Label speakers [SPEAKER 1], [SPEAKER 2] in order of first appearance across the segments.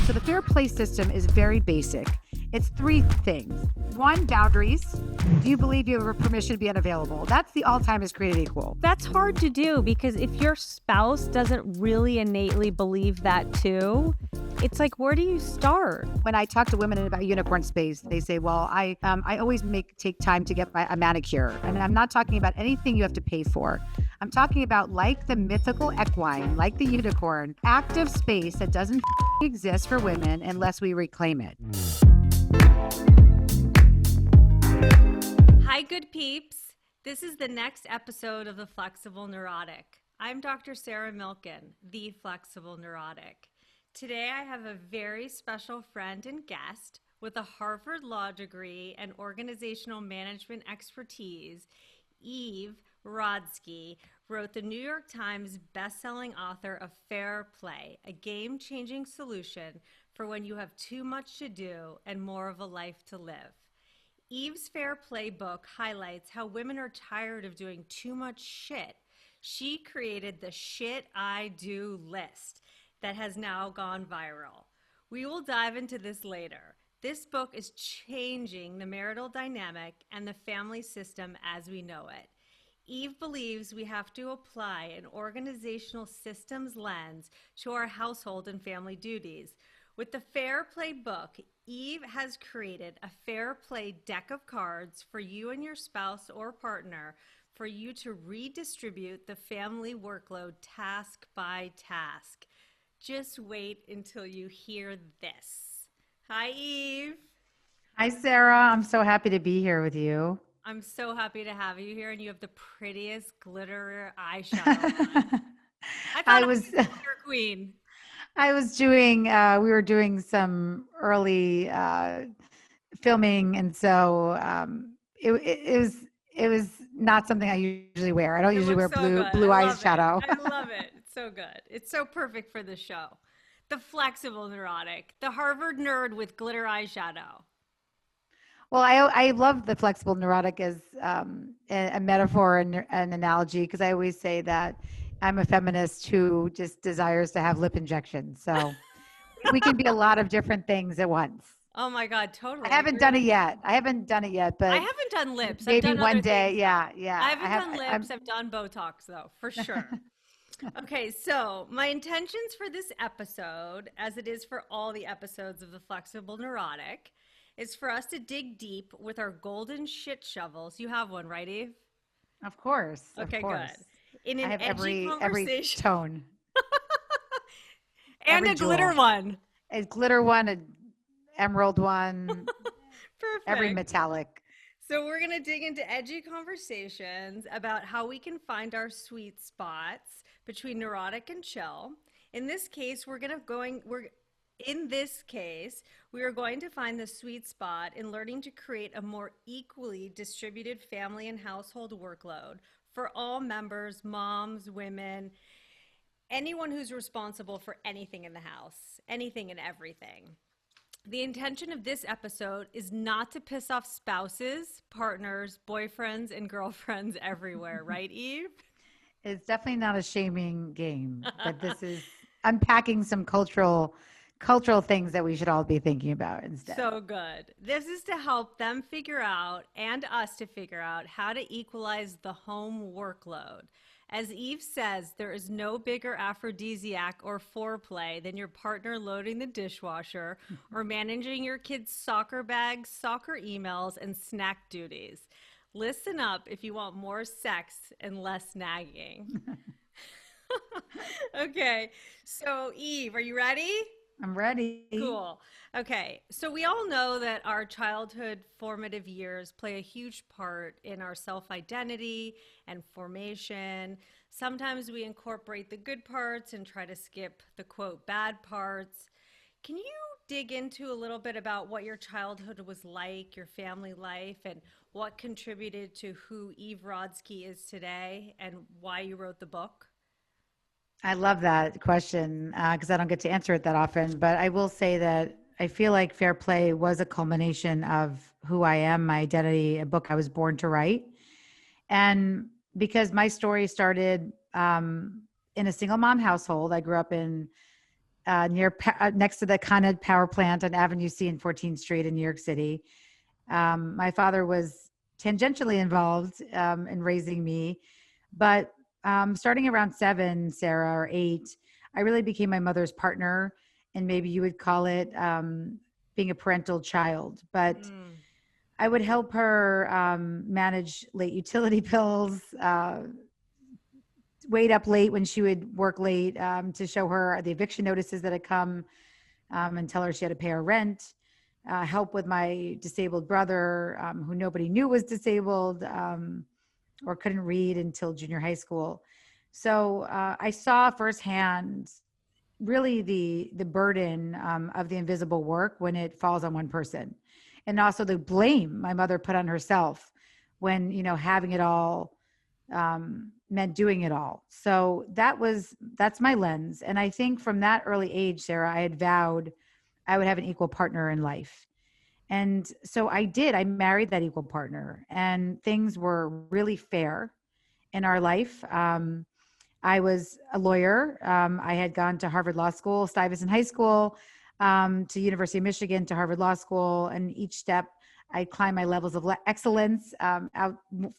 [SPEAKER 1] So the fair play system is very basic. It's three things. One, boundaries. Do you believe you have permission to be unavailable? That's the all time is created equal.
[SPEAKER 2] That's hard to do because if your spouse doesn't really innately believe that too, it's like, where do you start?
[SPEAKER 1] When I talk to women about unicorn space, they say, well, I always take time to get a manicure. And I'm not talking about anything you have to pay for. I'm talking about like the mythical equine, like the unicorn, active space that doesn't exist for women unless we reclaim it.
[SPEAKER 2] Hi, good peeps. This is the next episode of The Flexible Neurotic. I'm Dr. Sarah Milken, the Flexible Neurotic. Today, I have a very special friend and guest with a Harvard Law degree and organizational management expertise. Eve Rodsky wrote the New York Times bestselling author of Fair Play, a game-changing solution for when you have too much to do and more of a life to live. Eve's Fair Play book highlights how women are tired of doing too much shit. She created the Shit I Do list that has now gone viral. We will dive into this later. This book is changing the marital dynamic and the family system as we know it. Eve believes we have to apply an organizational systems lens to our household and family duties. With the Fair Play book, Eve has created a Fair Play deck of cards for you and your spouse or partner for you to redistribute the family workload task by task. Just wait until you hear this. Hi, Eve.
[SPEAKER 1] Hi, Sarah. I'm so happy to be here with you.
[SPEAKER 2] I'm so happy to have you here, and you have the prettiest glitter eyeshadow on. I thought I was your queen.
[SPEAKER 1] I was doing, we were doing some early filming, and so it was not something I usually wear. I don't usually wear blue eyeshadow.
[SPEAKER 2] I love it. It's so good. It's so perfect for the show. The Flexible Neurotic, the Harvard nerd with glitter eyeshadow.
[SPEAKER 1] Well, I love the Flexible Neurotic as a metaphor and an analogy, because I always say that I'm a feminist who just desires to have lip injections. So we can be a lot of different things at once.
[SPEAKER 2] Oh my God, totally.
[SPEAKER 1] I haven't done it yet, but
[SPEAKER 2] I haven't done lips.
[SPEAKER 1] Maybe
[SPEAKER 2] I've done
[SPEAKER 1] one day.
[SPEAKER 2] things,
[SPEAKER 1] yeah.
[SPEAKER 2] I haven't done lips. I've done Botox though, for sure. Okay, so my intentions for this episode, as it is for all the episodes of The Flexible Neurotic, is for us to dig deep with our golden shit shovels. You have one, right, Eve?
[SPEAKER 1] Of course.
[SPEAKER 2] Okay,
[SPEAKER 1] of course.
[SPEAKER 2] Good. In an
[SPEAKER 1] I have
[SPEAKER 2] edgy
[SPEAKER 1] every tone.
[SPEAKER 2] And a glitter one.
[SPEAKER 1] A glitter one, an emerald one.
[SPEAKER 2] Perfect.
[SPEAKER 1] Every metallic.
[SPEAKER 2] So we're going to dig into edgy conversations about how we can find our sweet spots between neurotic and chill. In this case, we are going to find the sweet spot in learning to create a more equally distributed family and household workload for all members, moms, women, anyone who's responsible for anything in the house, anything and everything. The intention of this episode is not to piss off spouses, partners, boyfriends, and girlfriends everywhere, right, Eve?
[SPEAKER 1] It's definitely not a shaming game, but this is unpacking some cultural things that we should all be thinking about instead.
[SPEAKER 2] So good. This is to help them figure out, and us to figure out, how to equalize the home workload. As Eve says, there is no bigger aphrodisiac or foreplay than your partner loading the dishwasher or managing your kids' soccer bags, soccer emails, and snack duties. Listen up if you want more sex and less nagging. Okay, so Eve, are you ready?
[SPEAKER 1] I'm ready.
[SPEAKER 2] Cool. Okay, so we all know that our childhood formative years play a huge part in our self-identity and formation. Sometimes we incorporate the good parts and try to skip the quote bad parts. Can you dig into a little bit about what your childhood was like, your family life, and what contributed to who Eve Rodsky is today and why you wrote the book?
[SPEAKER 1] I love that question because I don't get to answer it that often. But I will say that I feel like Fair Play was a culmination of who I am, my identity, a book I was born to write. And because my story started in a single mom household, I grew up in next to the Con Ed power plant on Avenue C and 14th Street in New York City. My father was tangentially involved in raising me, but starting around 7, Sarah, or 8, I really became my mother's partner, and maybe you would call it being a parental child. But
[SPEAKER 2] Mm.
[SPEAKER 1] I would help her manage late utility bills, wait up late when she would work late, to show her the eviction notices that had come, and tell her she had to pay her rent. Help with my disabled brother, who nobody knew was disabled, or couldn't read until junior high school. So I saw firsthand really the burden of the invisible work when it falls on one person, and also the blame my mother put on herself when having it all meant doing it all. So that's my lens. And I think from that early age, Sarah, I had vowed I would have an equal partner in life. And so I did. I married that equal partner, and things were really fair in our life. I was a lawyer. I had gone to Harvard Law School, Stuyvesant High School, to University of Michigan, to Harvard Law School, and each step I climbed my levels of excellence out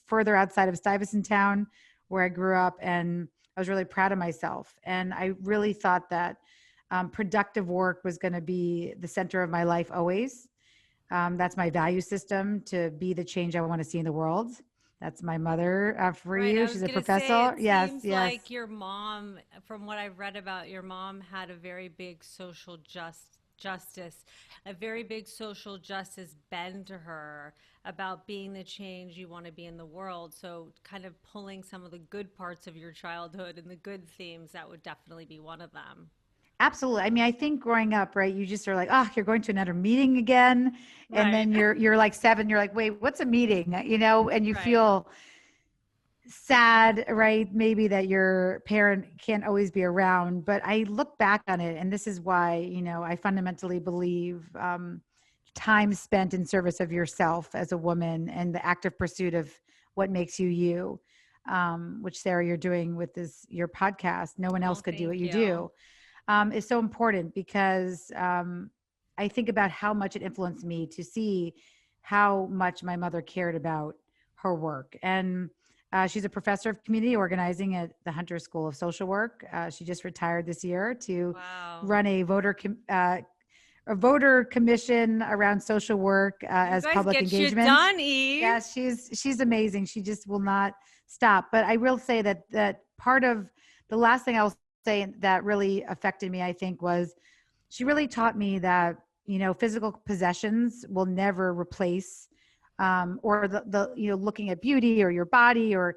[SPEAKER 1] further outside of Stuyvesant Town, where I grew up, and I was really proud of myself. And I really thought that productive work was going to be the center of my life always. That's my value system, to be the change I want to see in the world. That's my mother for
[SPEAKER 2] Right.
[SPEAKER 1] you.
[SPEAKER 2] I
[SPEAKER 1] She's
[SPEAKER 2] was
[SPEAKER 1] a
[SPEAKER 2] going to say,
[SPEAKER 1] professor.
[SPEAKER 2] it
[SPEAKER 1] Yes,
[SPEAKER 2] seems
[SPEAKER 1] yes.
[SPEAKER 2] like your mom, from what I've read about your mom, had a very big social justice, a very big social justice bend to her about being the change you want to be in the world. So, kind of pulling some of the good parts of your childhood and the good themes, that would definitely be one of them.
[SPEAKER 1] Absolutely. I mean, I think growing up, right, you just are like, oh, you're going to another meeting again. And
[SPEAKER 2] Right.
[SPEAKER 1] then you're like 7, you're like, wait, what's a meeting? And you
[SPEAKER 2] Right.
[SPEAKER 1] feel sad, right? Maybe that your parent can't always be around. But I look back on it, and this is why, I fundamentally believe time spent in service of yourself as a woman and the active pursuit of what makes you you, which Sarah, you're doing with your podcast. No one else
[SPEAKER 2] Oh,
[SPEAKER 1] could do what
[SPEAKER 2] thank
[SPEAKER 1] you
[SPEAKER 2] you.
[SPEAKER 1] do, is so important because I think about how much it influenced me to see how much my mother cared about her work. And she's a professor of community organizing at the Hunter School of Social Work. She just retired this year to
[SPEAKER 2] Wow.
[SPEAKER 1] run a voter commission around social work
[SPEAKER 2] You
[SPEAKER 1] as
[SPEAKER 2] guys
[SPEAKER 1] public
[SPEAKER 2] get shit
[SPEAKER 1] engagement.
[SPEAKER 2] done, Eve.
[SPEAKER 1] Yes, she's amazing. She just will not stop. But I will say that part of the last thing I'll say that really affected me, I think, was she really taught me that physical possessions will never replace, or the looking at beauty or your body or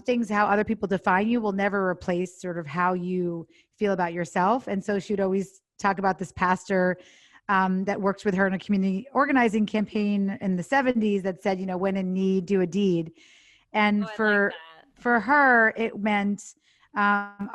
[SPEAKER 1] things how other people define you will never replace sort of how you feel about yourself. And so she would always talk about this pastor that works with her in a community organizing campaign in the 70s that said, when in need, do a deed.
[SPEAKER 2] Oh,
[SPEAKER 1] And
[SPEAKER 2] I like
[SPEAKER 1] for
[SPEAKER 2] that.
[SPEAKER 1] for her, it meant,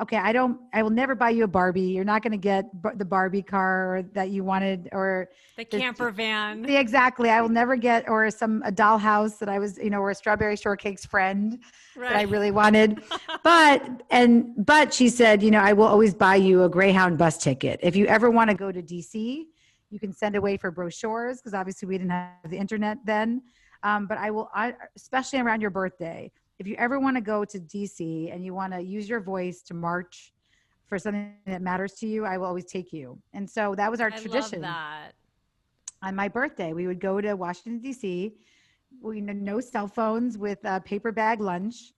[SPEAKER 1] okay, I will never buy you a Barbie. You're not going to get the Barbie car that you wanted, or
[SPEAKER 2] The
[SPEAKER 1] the
[SPEAKER 2] camper van.
[SPEAKER 1] exactly. I will never get, or a dollhouse that I was, or a strawberry shortcake's friend that I
[SPEAKER 2] Right.
[SPEAKER 1] really wanted. But she said, I will always buy you a Greyhound bus ticket. If you ever want to go to DC, you can send away for brochures, because obviously we didn't have the internet then. But especially around your birthday, if you ever want to go to DC and you want to use your voice to march for something that matters to you, I will always take you. And so that was our
[SPEAKER 2] I love
[SPEAKER 1] tradition.
[SPEAKER 2] that.
[SPEAKER 1] On my birthday, we would go to Washington, D.C. No cell phones, with a paper bag lunch,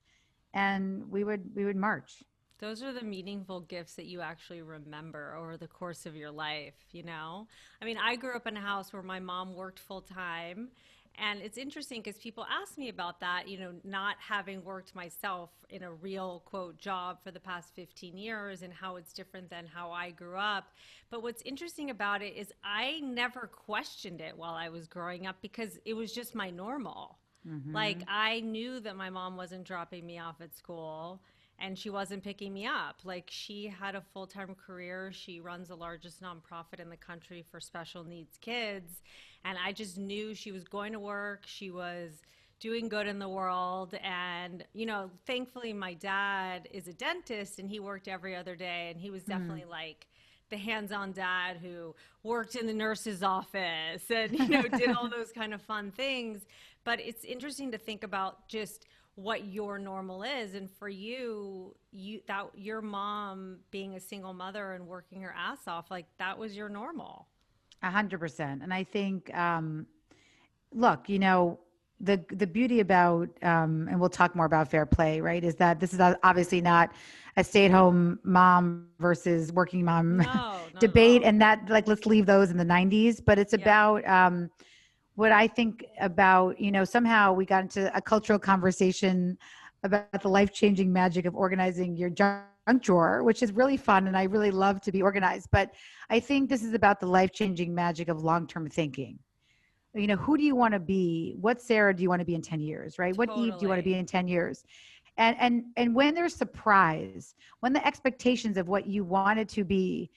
[SPEAKER 1] and we would march.
[SPEAKER 2] Those are the meaningful gifts that you actually remember over the course of your life, you know? I mean, I grew up in a house where my mom worked full time. And it's interesting because people ask me about that, not having worked myself in a real quote job for the past 15 years and how it's different than how I grew up. But what's interesting about it is I never questioned it while I was growing up because it was just my normal. Like,
[SPEAKER 1] Mm-hmm.
[SPEAKER 2] I knew that my mom wasn't dropping me off at school and she wasn't picking me up. Like, she had a full time career. She runs the largest nonprofit in the country for special needs kids. And I just knew she was going to work. She was doing good in the world. And, thankfully, my dad is a dentist and he worked every other day. And he was definitely like the hands-on dad who worked in the nurse's office and, did all those kind of fun things. But it's interesting to think about just what your normal is. And for you, that your mom being a single mother and working her ass off, like that was your normal.
[SPEAKER 1] 100%. And I think, look, the beauty about, and we'll talk more about fair play, right? Is that this is obviously not a stay-at-home mom versus working mom
[SPEAKER 2] No, not at
[SPEAKER 1] debate,
[SPEAKER 2] all.
[SPEAKER 1] and that like let's leave those in the 90s. But it's
[SPEAKER 2] Yeah.
[SPEAKER 1] about what I think about, somehow we got into a cultural conversation about the life-changing magic of organizing your junk drawer, which is really fun, and I really love to be organized. But I think this is about the life-changing magic of long-term thinking. Who do you want to be? What Sarah do you want to be in 10 years, right? What Eve do you want to be
[SPEAKER 2] Totally.
[SPEAKER 1] in 10 years? And when there's surprise, when the expectations of what you wanted to be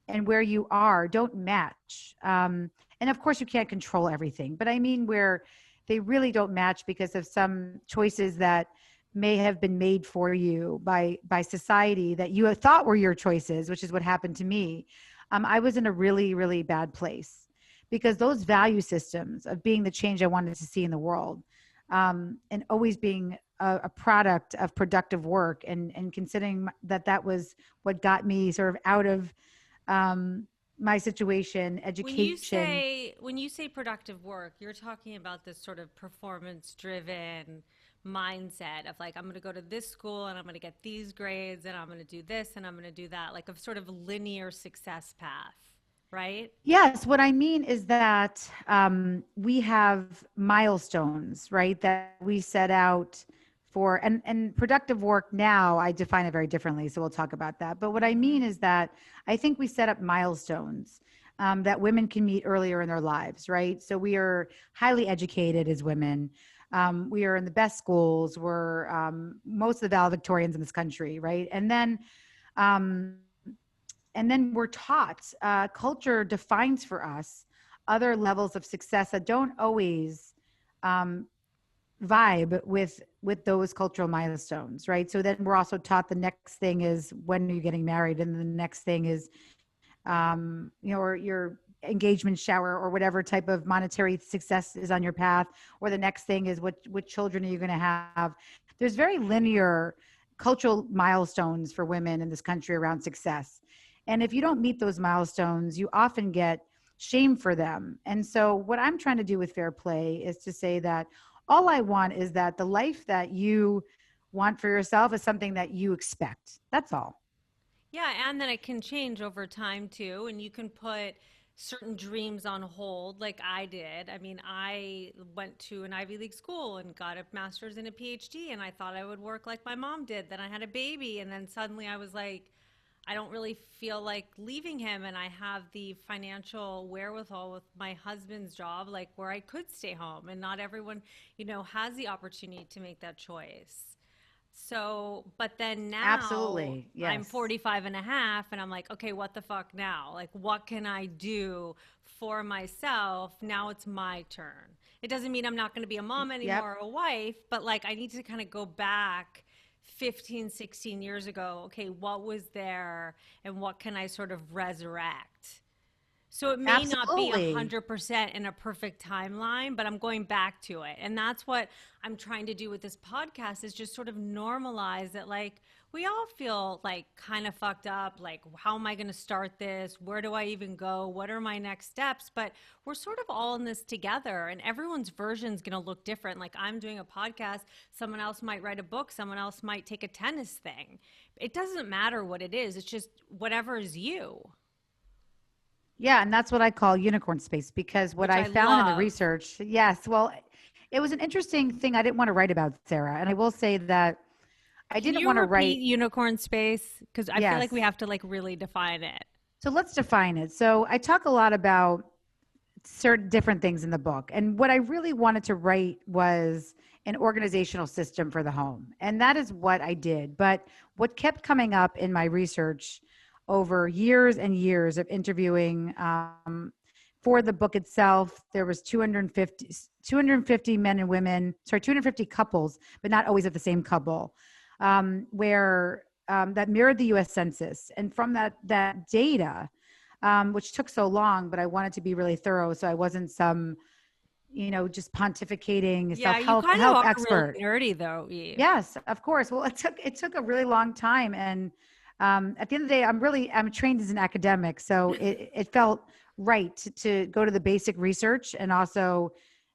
[SPEAKER 1] and where you are don't match, and of course you can't control everything, but I mean where they really don't match because of some choices that may have been made for you by society that you thought were your choices, which is what happened to me. I was in a really, really bad place because those value systems of being the change I wanted to see in the world, and always being a product of productive work, and considering that was what got me sort of out of my situation, education.
[SPEAKER 2] When you say productive work, you're talking about this sort of performance driven mindset of like I'm going to go to this school and I'm going to get these grades and I'm going to do this and I'm going to do that, like a sort of linear success path, right?
[SPEAKER 1] Yes, what I mean is that we have milestones, right? That we set out for, and productive work now, I define it very differently. So we'll talk about that. But what I mean
[SPEAKER 2] Mhm.
[SPEAKER 1] is that I think we set up milestones that women can meet earlier in their lives, right? So we are highly educated as women. We are in the best schools. We're most of the valedictorians in this country, right? Um, and then we're taught, culture defines for us other levels of success that don't always um, vibe with those cultural milestones, right? So then we're also taught the next thing is when are you getting married, and the next thing is or your engagement shower or whatever type of monetary success is on your path, or the next thing is what children are you going to have. There's very linear cultural milestones for women in this country around success, and if you don't meet those milestones you often get shame for them. And so what I'm trying to do with fair play is to say that all I want is that the life that you want for yourself is something that you expect. That's all.
[SPEAKER 2] Yeah, and then it can change over time too. And you can put certain dreams on hold, like I did. I mean, I went to an Ivy League school and got a master's and a PhD, and I thought I would work like my mom did. Then I had a baby, and then suddenly I was like, I don't really feel like leaving him, and I have the financial wherewithal with my husband's job, like where I could stay home. And not everyone, has the opportunity to make that choice. So, but then now
[SPEAKER 1] Absolutely.
[SPEAKER 2] I'm
[SPEAKER 1] Yes.
[SPEAKER 2] 45 and a half and I'm like, okay, what the fuck now? Like, what can I do for myself? Now it's my turn. It doesn't mean I'm not going to be a mom
[SPEAKER 1] Yep.
[SPEAKER 2] anymore or a wife, but like, I need to kind of go back 15, 16 years ago. Okay, what was there and what can I sort of resurrect? So it may not be
[SPEAKER 1] Absolutely.
[SPEAKER 2] 100% in a perfect timeline, but I'm going back to it. And that's what I'm trying to do with this podcast is just sort of normalize that like we all feel like kind of fucked up, like how am I going to start this? Where do I even go? What are my next steps? But we're sort of all in this together and everyone's version is going to look different. Like I'm doing a podcast, someone else might write a book, someone else might take a tennis thing. It doesn't matter what it is. It's just whatever is you,
[SPEAKER 1] Yeah. And that's what I call unicorn space, because what
[SPEAKER 2] which
[SPEAKER 1] I
[SPEAKER 2] I
[SPEAKER 1] found in the
[SPEAKER 2] love.
[SPEAKER 1] research, yes, well, it was an interesting thing I didn't want to write about, Sarah. And I will say that I
[SPEAKER 2] Can
[SPEAKER 1] didn't
[SPEAKER 2] you
[SPEAKER 1] want to
[SPEAKER 2] repeat
[SPEAKER 1] write,
[SPEAKER 2] unicorn space? Because I feel like we
[SPEAKER 1] yes.
[SPEAKER 2] have to like really define it.
[SPEAKER 1] So let's define it. So I talk a lot about certain different things in the book. And what I really wanted to write was an organizational system for the home. And that is what I did. But what kept coming up in my research over years and years of interviewing, for the book itself, there was 250 men and women, sorry, 250 couples, but not always at the same couple, where that mirrored the US Census. And from that data, which took so long, but I wanted to be really thorough. So I wasn't some, just pontificating
[SPEAKER 2] Yeah, you
[SPEAKER 1] self-help
[SPEAKER 2] kind of
[SPEAKER 1] help
[SPEAKER 2] are really
[SPEAKER 1] expert.
[SPEAKER 2] nerdy though, Eve.
[SPEAKER 1] Yes, of course. Well, it took a really long time, and at the end of the day, I'm trained as an academic, so it felt right to go to the basic research and also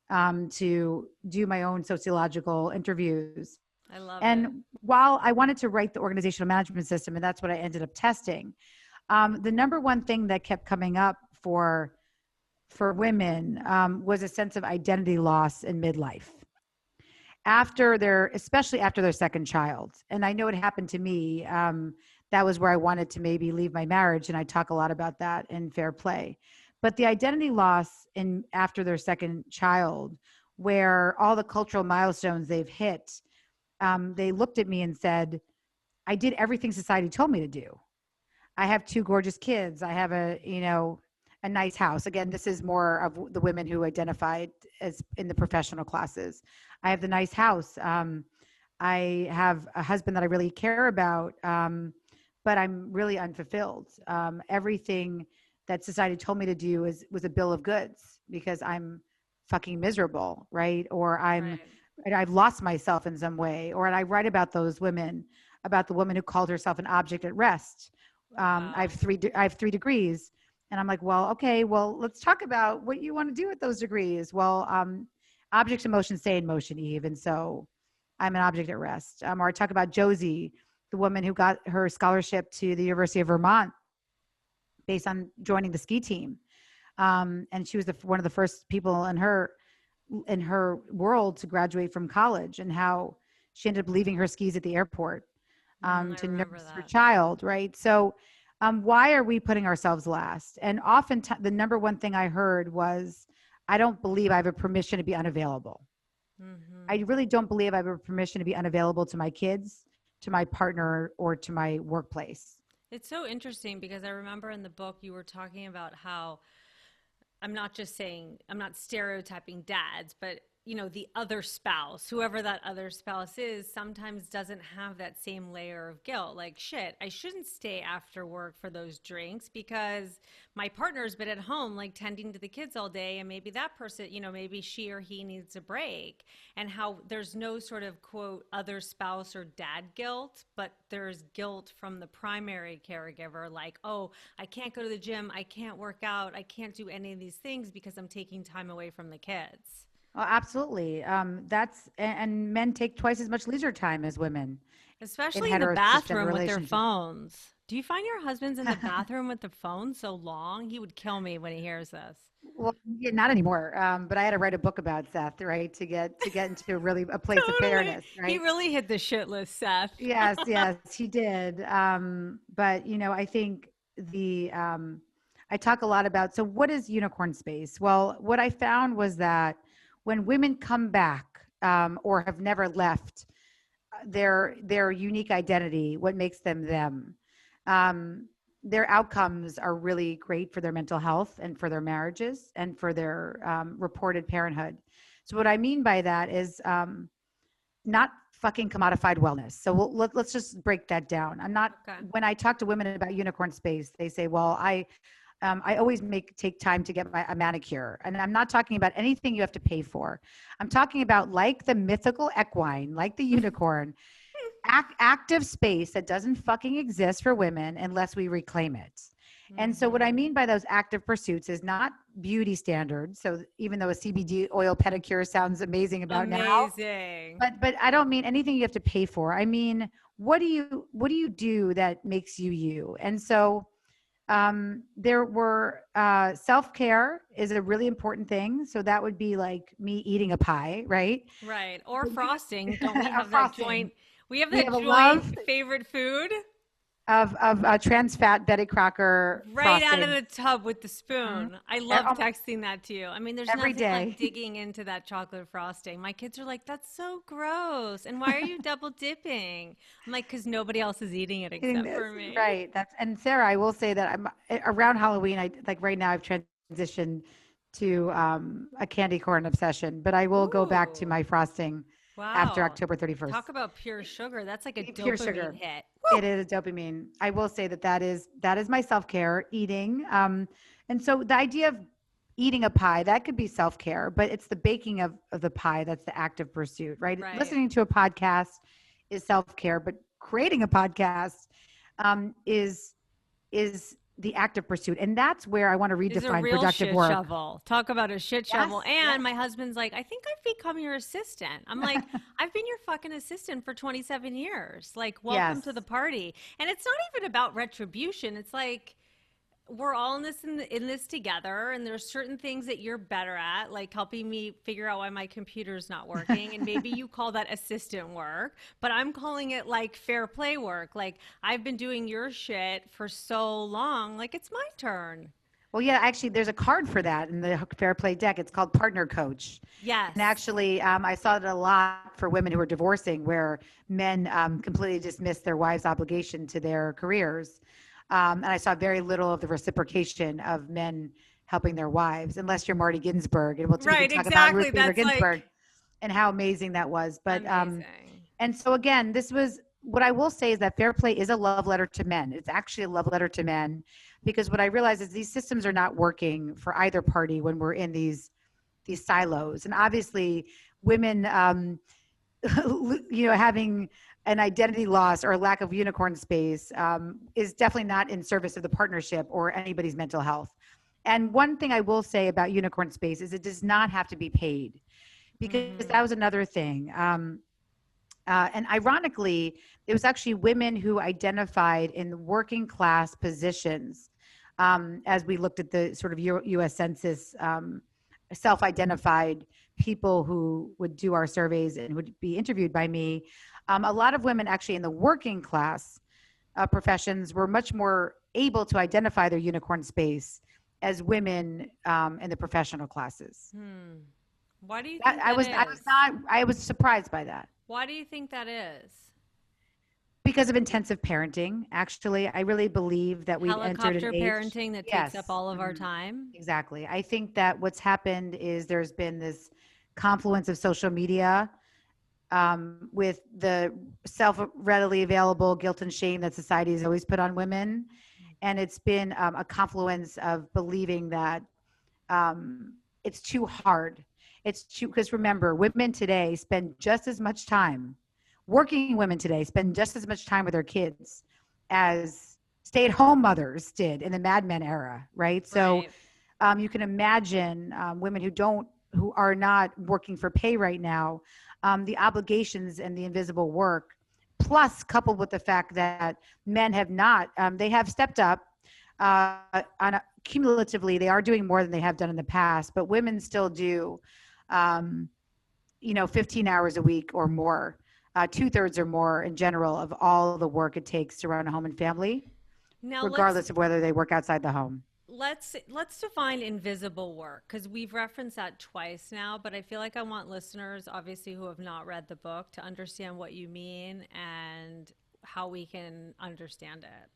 [SPEAKER 1] to do my own sociological interviews.
[SPEAKER 2] I love it.
[SPEAKER 1] And while I wanted to write the organizational management system, and that's what I ended up testing, the number one thing that kept coming up for women was a sense of identity loss in midlife especially after their second child. And I know it happened to me. That was where I wanted to maybe leave my marriage. And I talk a lot about that in Fair Play. But the identity loss after their second child, where all the cultural milestones they've hit, they looked at me and said, I did everything society told me to do. I have two gorgeous kids. I have a nice house. Again, this is more of the women who identified as in the professional classes. I have the nice house. I have a husband that I really care about, but I'm really unfulfilled. Everything that society told me to do was a bill of goods because I'm fucking miserable, right? Or
[SPEAKER 2] Right.
[SPEAKER 1] I've lost myself in some way. Or I write about those women, about the woman who called herself an object at rest. I
[SPEAKER 2] Wow.
[SPEAKER 1] have I have 3 degrees. And I'm like, well, okay, well, let's talk about what you want to do with those degrees. Well, objects in motion stay in motion, Eve. And so I'm an object at rest. Or I talk about Josie, the woman who got her scholarship to the University of Vermont based on joining the ski team. And she was one of the first people in her world to graduate from college, and how she ended up leaving her skis at the airport
[SPEAKER 2] I
[SPEAKER 1] to
[SPEAKER 2] remember
[SPEAKER 1] nurse her
[SPEAKER 2] that.
[SPEAKER 1] child, right? So why are we putting ourselves last? And often the number one thing I heard was, I don't believe I have a permission to be unavailable. I
[SPEAKER 2] Hmm.
[SPEAKER 1] really don't believe I have a permission to be unavailable to my kids, to my partner, or to my workplace.
[SPEAKER 2] It's so interesting because I remember in the book you were talking about how I'm not just saying, I'm not stereotyping dads, but the other spouse, whoever that other spouse is, sometimes doesn't have that same layer of guilt. Like, shit, I shouldn't stay after work for those drinks because my partner's been at home, like tending to the kids all day. And maybe that person, maybe she or he needs a break. And how there's no sort of quote, other spouse or dad guilt, but there's guilt from the primary caregiver. Like, oh, I can't go to the gym. I can't work out. I can't do any of these things because I'm taking time away from the kids.
[SPEAKER 1] Oh, absolutely. And men take twice as much leisure time as women in
[SPEAKER 2] Especially in the
[SPEAKER 1] heterosexual
[SPEAKER 2] bathroom with their
[SPEAKER 1] relationships.
[SPEAKER 2] phones. Do you find your husband's in the bathroom with the phone so long? He would kill me when he hears this.
[SPEAKER 1] Well, yeah, not anymore. But I had to write a book about Seth, right, to get into really a place of
[SPEAKER 2] Totally.
[SPEAKER 1] fairness,
[SPEAKER 2] He
[SPEAKER 1] right?
[SPEAKER 2] really hit the shit list, Seth.
[SPEAKER 1] Yes, yes, he did. But I think I talk a lot about, so what is unicorn space? Well, what I found was that when women come back or have never left their unique identity, what makes them them, um, their outcomes are really great for their mental health and for their marriages and for their reported parenthood. So what I mean by that is not fucking commodified wellness. So let's just break that down. I'm not,
[SPEAKER 2] Okay.
[SPEAKER 1] when I talk to women about unicorn space, they say, well, I always take time to get a manicure. And I'm not talking about anything you have to pay for. I'm talking about, like the mythical equine, like the unicorn, active space that doesn't fucking exist for women unless we reclaim it. And so what I
[SPEAKER 2] Hmm.
[SPEAKER 1] mean by those active pursuits is not beauty standards. So even though a CBD oil pedicure sounds amazing about now,
[SPEAKER 2] Amazing.
[SPEAKER 1] but I don't mean anything you have to pay for. I mean, what do you do that makes you you? And so there were self-care is a really important thing. So that would be like me eating a pie, right?
[SPEAKER 2] Right. Or
[SPEAKER 1] But we
[SPEAKER 2] frosting. Don't we
[SPEAKER 1] a
[SPEAKER 2] have that
[SPEAKER 1] frosting.
[SPEAKER 2] joint? We have
[SPEAKER 1] We
[SPEAKER 2] that
[SPEAKER 1] have a
[SPEAKER 2] joint
[SPEAKER 1] love
[SPEAKER 2] favorite food
[SPEAKER 1] of trans fat Betty Crocker
[SPEAKER 2] right out of
[SPEAKER 1] frosting.
[SPEAKER 2] the tub with the
[SPEAKER 1] Mhm.
[SPEAKER 2] spoon. I love
[SPEAKER 1] Almost
[SPEAKER 2] texting that to you. I mean, there's
[SPEAKER 1] every
[SPEAKER 2] nothing like
[SPEAKER 1] day.
[SPEAKER 2] digging into that chocolate frosting. My kids are like, that's so gross. And why are you double dipping? I'm like, because nobody else is eating it
[SPEAKER 1] Eating
[SPEAKER 2] except
[SPEAKER 1] this,
[SPEAKER 2] for me.
[SPEAKER 1] right? And Sarah, I will say that around Halloween. I like right now I've transitioned to a candy corn obsession, but I will go back to
[SPEAKER 2] Ooh,
[SPEAKER 1] my frosting after
[SPEAKER 2] wow.
[SPEAKER 1] October 31st.
[SPEAKER 2] Talk about pure sugar. That's like a
[SPEAKER 1] Pure
[SPEAKER 2] dopamine
[SPEAKER 1] sugar.
[SPEAKER 2] hit.
[SPEAKER 1] It is dopamine. I will say that is my self-care eating. And so the idea of eating a pie, that could be self-care, but it's the baking of the pie that's the active pursuit, right?
[SPEAKER 2] Right.
[SPEAKER 1] Listening to a podcast is self-care, but creating a podcast is the active pursuit. And that's where I want to
[SPEAKER 2] Is a
[SPEAKER 1] redefine
[SPEAKER 2] real
[SPEAKER 1] productive
[SPEAKER 2] shit
[SPEAKER 1] work.
[SPEAKER 2] shovel. Talk about a shit
[SPEAKER 1] Yes,
[SPEAKER 2] shovel.
[SPEAKER 1] yes.
[SPEAKER 2] And my husband's like, I think I've become your assistant. I'm like, I've been your fucking assistant for 27 years. Like, welcome to the
[SPEAKER 1] Yes.
[SPEAKER 2] party. And it's not even about retribution. It's like, we're all in this together, and there's certain things that you're better at, like helping me figure out why my computer's not working, and maybe you call that assistant work, but I'm calling it like fair play work. Like, I've been doing your shit for so long, like it's my turn.
[SPEAKER 1] Well, yeah, actually, there's a card for that in the Fair Play deck. It's called Partner Coach. And
[SPEAKER 2] Yes.
[SPEAKER 1] actually, I saw it a lot for women who are divorcing, where men completely dismiss their wives' obligation to their careers. And I saw very little of the reciprocation of men helping their wives, unless you're Marty Ginsburg. And we can
[SPEAKER 2] Right,
[SPEAKER 1] talk about
[SPEAKER 2] exactly.
[SPEAKER 1] Ruth Bader
[SPEAKER 2] That's
[SPEAKER 1] Ginsburg
[SPEAKER 2] like
[SPEAKER 1] and how amazing that was. But
[SPEAKER 2] amazing.
[SPEAKER 1] and so again, this was what I will say is that Fair Play is a love letter to men. It's actually a love letter to men, because what I realize is these systems are not working for either party when we're in these silos. And obviously, women, having an identity loss or a lack of unicorn space is definitely not in service of the partnership or anybody's mental health. And one thing I will say about unicorn space is it does not have to be paid, because
[SPEAKER 2] Mm-hmm.
[SPEAKER 1] that was another thing. And ironically, it was actually women who identified in working class positions, as we looked at the sort of U.S. Census, self-identified people who would do our surveys and would be interviewed by me. A lot of women actually in the working class professions were much more able to identify their unicorn space as women in the professional classes.
[SPEAKER 2] Hmm. Why do you
[SPEAKER 1] That,
[SPEAKER 2] think that is?
[SPEAKER 1] I was surprised by that.
[SPEAKER 2] Why do you think that is?
[SPEAKER 1] Because of intensive parenting, actually, I really believe that we've entered an
[SPEAKER 2] Helicopter
[SPEAKER 1] age.
[SPEAKER 2] parenting that takes up
[SPEAKER 1] Yes,
[SPEAKER 2] all of our time?
[SPEAKER 1] exactly. I think that what's happened is there's been this confluence of social media with the self readily available guilt and shame that society has always put on women. And it's been a confluence of believing that it's too hard. It's too, because remember, women today spend just as much time, working women today spend just as much time with their kids as stay at home mothers did in the Mad Men era, right? So
[SPEAKER 2] Right.
[SPEAKER 1] you can imagine women who are not working for pay right now, the obligations and the invisible work, plus coupled with the fact that men have not, they have stepped up cumulatively, they are doing more than they have done in the past, but women still do, um, 15 hours a week or more, 2/3 or more in general of all the work it takes to run a home and family,
[SPEAKER 2] Now
[SPEAKER 1] regardless of whether they work outside the home.
[SPEAKER 2] let's define invisible work, because we've referenced that twice now, but I feel like I want listeners, obviously, who have not read the book to understand what you mean and how we can understand it.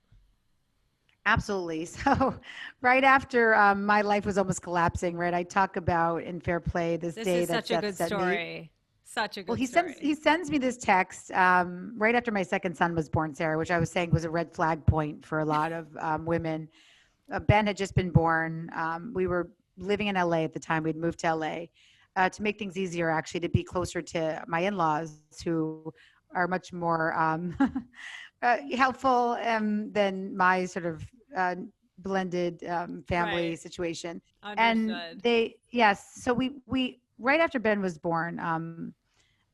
[SPEAKER 1] Absolutely. So, right after my life was almost collapsing, right, I talk about in Fair Play this
[SPEAKER 2] This
[SPEAKER 1] day
[SPEAKER 2] is
[SPEAKER 1] that
[SPEAKER 2] such a
[SPEAKER 1] Seth
[SPEAKER 2] good
[SPEAKER 1] sent me.
[SPEAKER 2] story. Such a
[SPEAKER 1] Well,
[SPEAKER 2] good
[SPEAKER 1] he
[SPEAKER 2] story.
[SPEAKER 1] sends me this text right after my second son was born, Sarah, which I was saying was a red flag point for a lot of women. Ben had just been born. We were living in LA at the time. We'd moved to LA to make things easier, actually, to be closer to my in-laws, who are much more helpful than my sort of blended family
[SPEAKER 2] Right.
[SPEAKER 1] situation. And
[SPEAKER 2] Understood.
[SPEAKER 1] yes, so we right after Ben was born,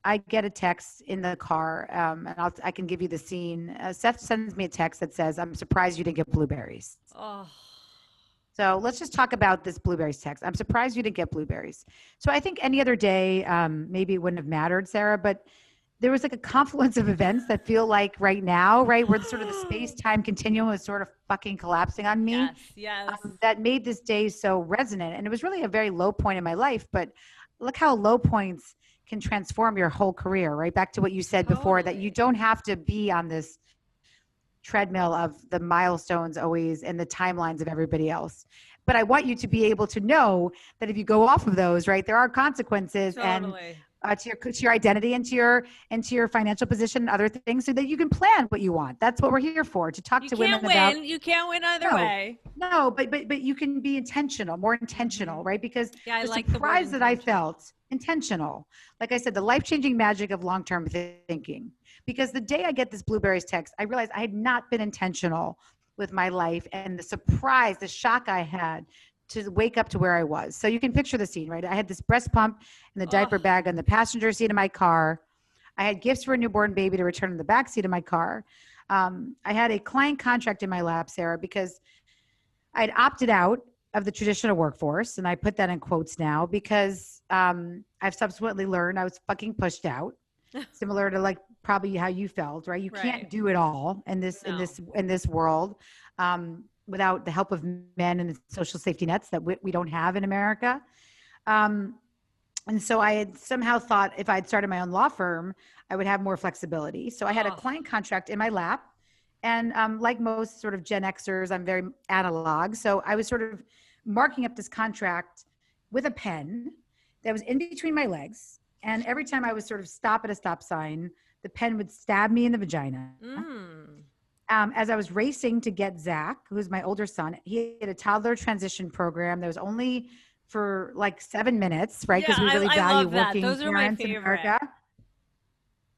[SPEAKER 1] I get a text in the car, and I can give you the scene. Seth sends me a text that says, "I'm surprised you didn't get blueberries."
[SPEAKER 2] Oh,
[SPEAKER 1] So let's just talk about this blueberries text. I'm surprised you didn't get blueberries. So I think any other day, maybe it wouldn't have mattered, Sarah, but there was like a confluence of events that feel like right now, right, where the sort of the space time continuum is sort of fucking collapsing on me,
[SPEAKER 2] yes, yes.
[SPEAKER 1] that made this day so resonant. And it was really a very low point in my life, but look how low points can transform your whole career, right? Back to what you said before, that you
[SPEAKER 2] Totally.
[SPEAKER 1] don't have to be on this treadmill of the milestones always and the timelines of everybody else. But I want you to be able to know that if you go off of those, right, there are consequences. And
[SPEAKER 2] Totally.
[SPEAKER 1] to your identity and to your financial position and other things, so that you can plan what you want. That's what we're here for, to talk
[SPEAKER 2] You
[SPEAKER 1] to
[SPEAKER 2] can't
[SPEAKER 1] women about.
[SPEAKER 2] win. You can't win either
[SPEAKER 1] No,
[SPEAKER 2] way.
[SPEAKER 1] no, but you can be intentional, more intentional, right? Because
[SPEAKER 2] Yeah, I
[SPEAKER 1] the
[SPEAKER 2] like the word
[SPEAKER 1] surprise that I
[SPEAKER 2] intentional.
[SPEAKER 1] felt, intentional, like I said, the life-changing magic of long-term thinking. Because the day I get this blueberries text, I realized I had not been intentional with my life, and the surprise, the shock I had to wake up to where I was. So you can picture the scene, right? I had this breast pump and the
[SPEAKER 2] Oh,
[SPEAKER 1] diaper bag on the passenger seat of my car. I had gifts for a newborn baby to return in the back seat of my car. I had a client contract in my lap, Sarah, because I had opted out of the traditional workforce, and I put that in quotes now because I've subsequently learned I was fucking pushed out, similar to like probably how you felt, right? You
[SPEAKER 2] right.
[SPEAKER 1] can't do it all
[SPEAKER 2] No.
[SPEAKER 1] in this world without the help of men and the social safety nets that we don't have in America. Um, and so I had somehow thought if I had started my own law firm, I would have more flexibility. So I had a
[SPEAKER 2] Oh,
[SPEAKER 1] client contract in my lap. And like most sort of Gen Xers, I'm very analog. So I was sort of marking up this contract with a pen that was in between my legs. And every time I would sort of stop at a stop sign, the pen would stab me in the vagina.
[SPEAKER 2] mm.
[SPEAKER 1] As I was racing to get Zach, who's my older son, he had a toddler transition program that was only for like 7 minutes, right?
[SPEAKER 2] Yeah,
[SPEAKER 1] Because we really
[SPEAKER 2] I
[SPEAKER 1] value
[SPEAKER 2] love that.
[SPEAKER 1] working
[SPEAKER 2] Those are my
[SPEAKER 1] parents in
[SPEAKER 2] favorite.
[SPEAKER 1] America,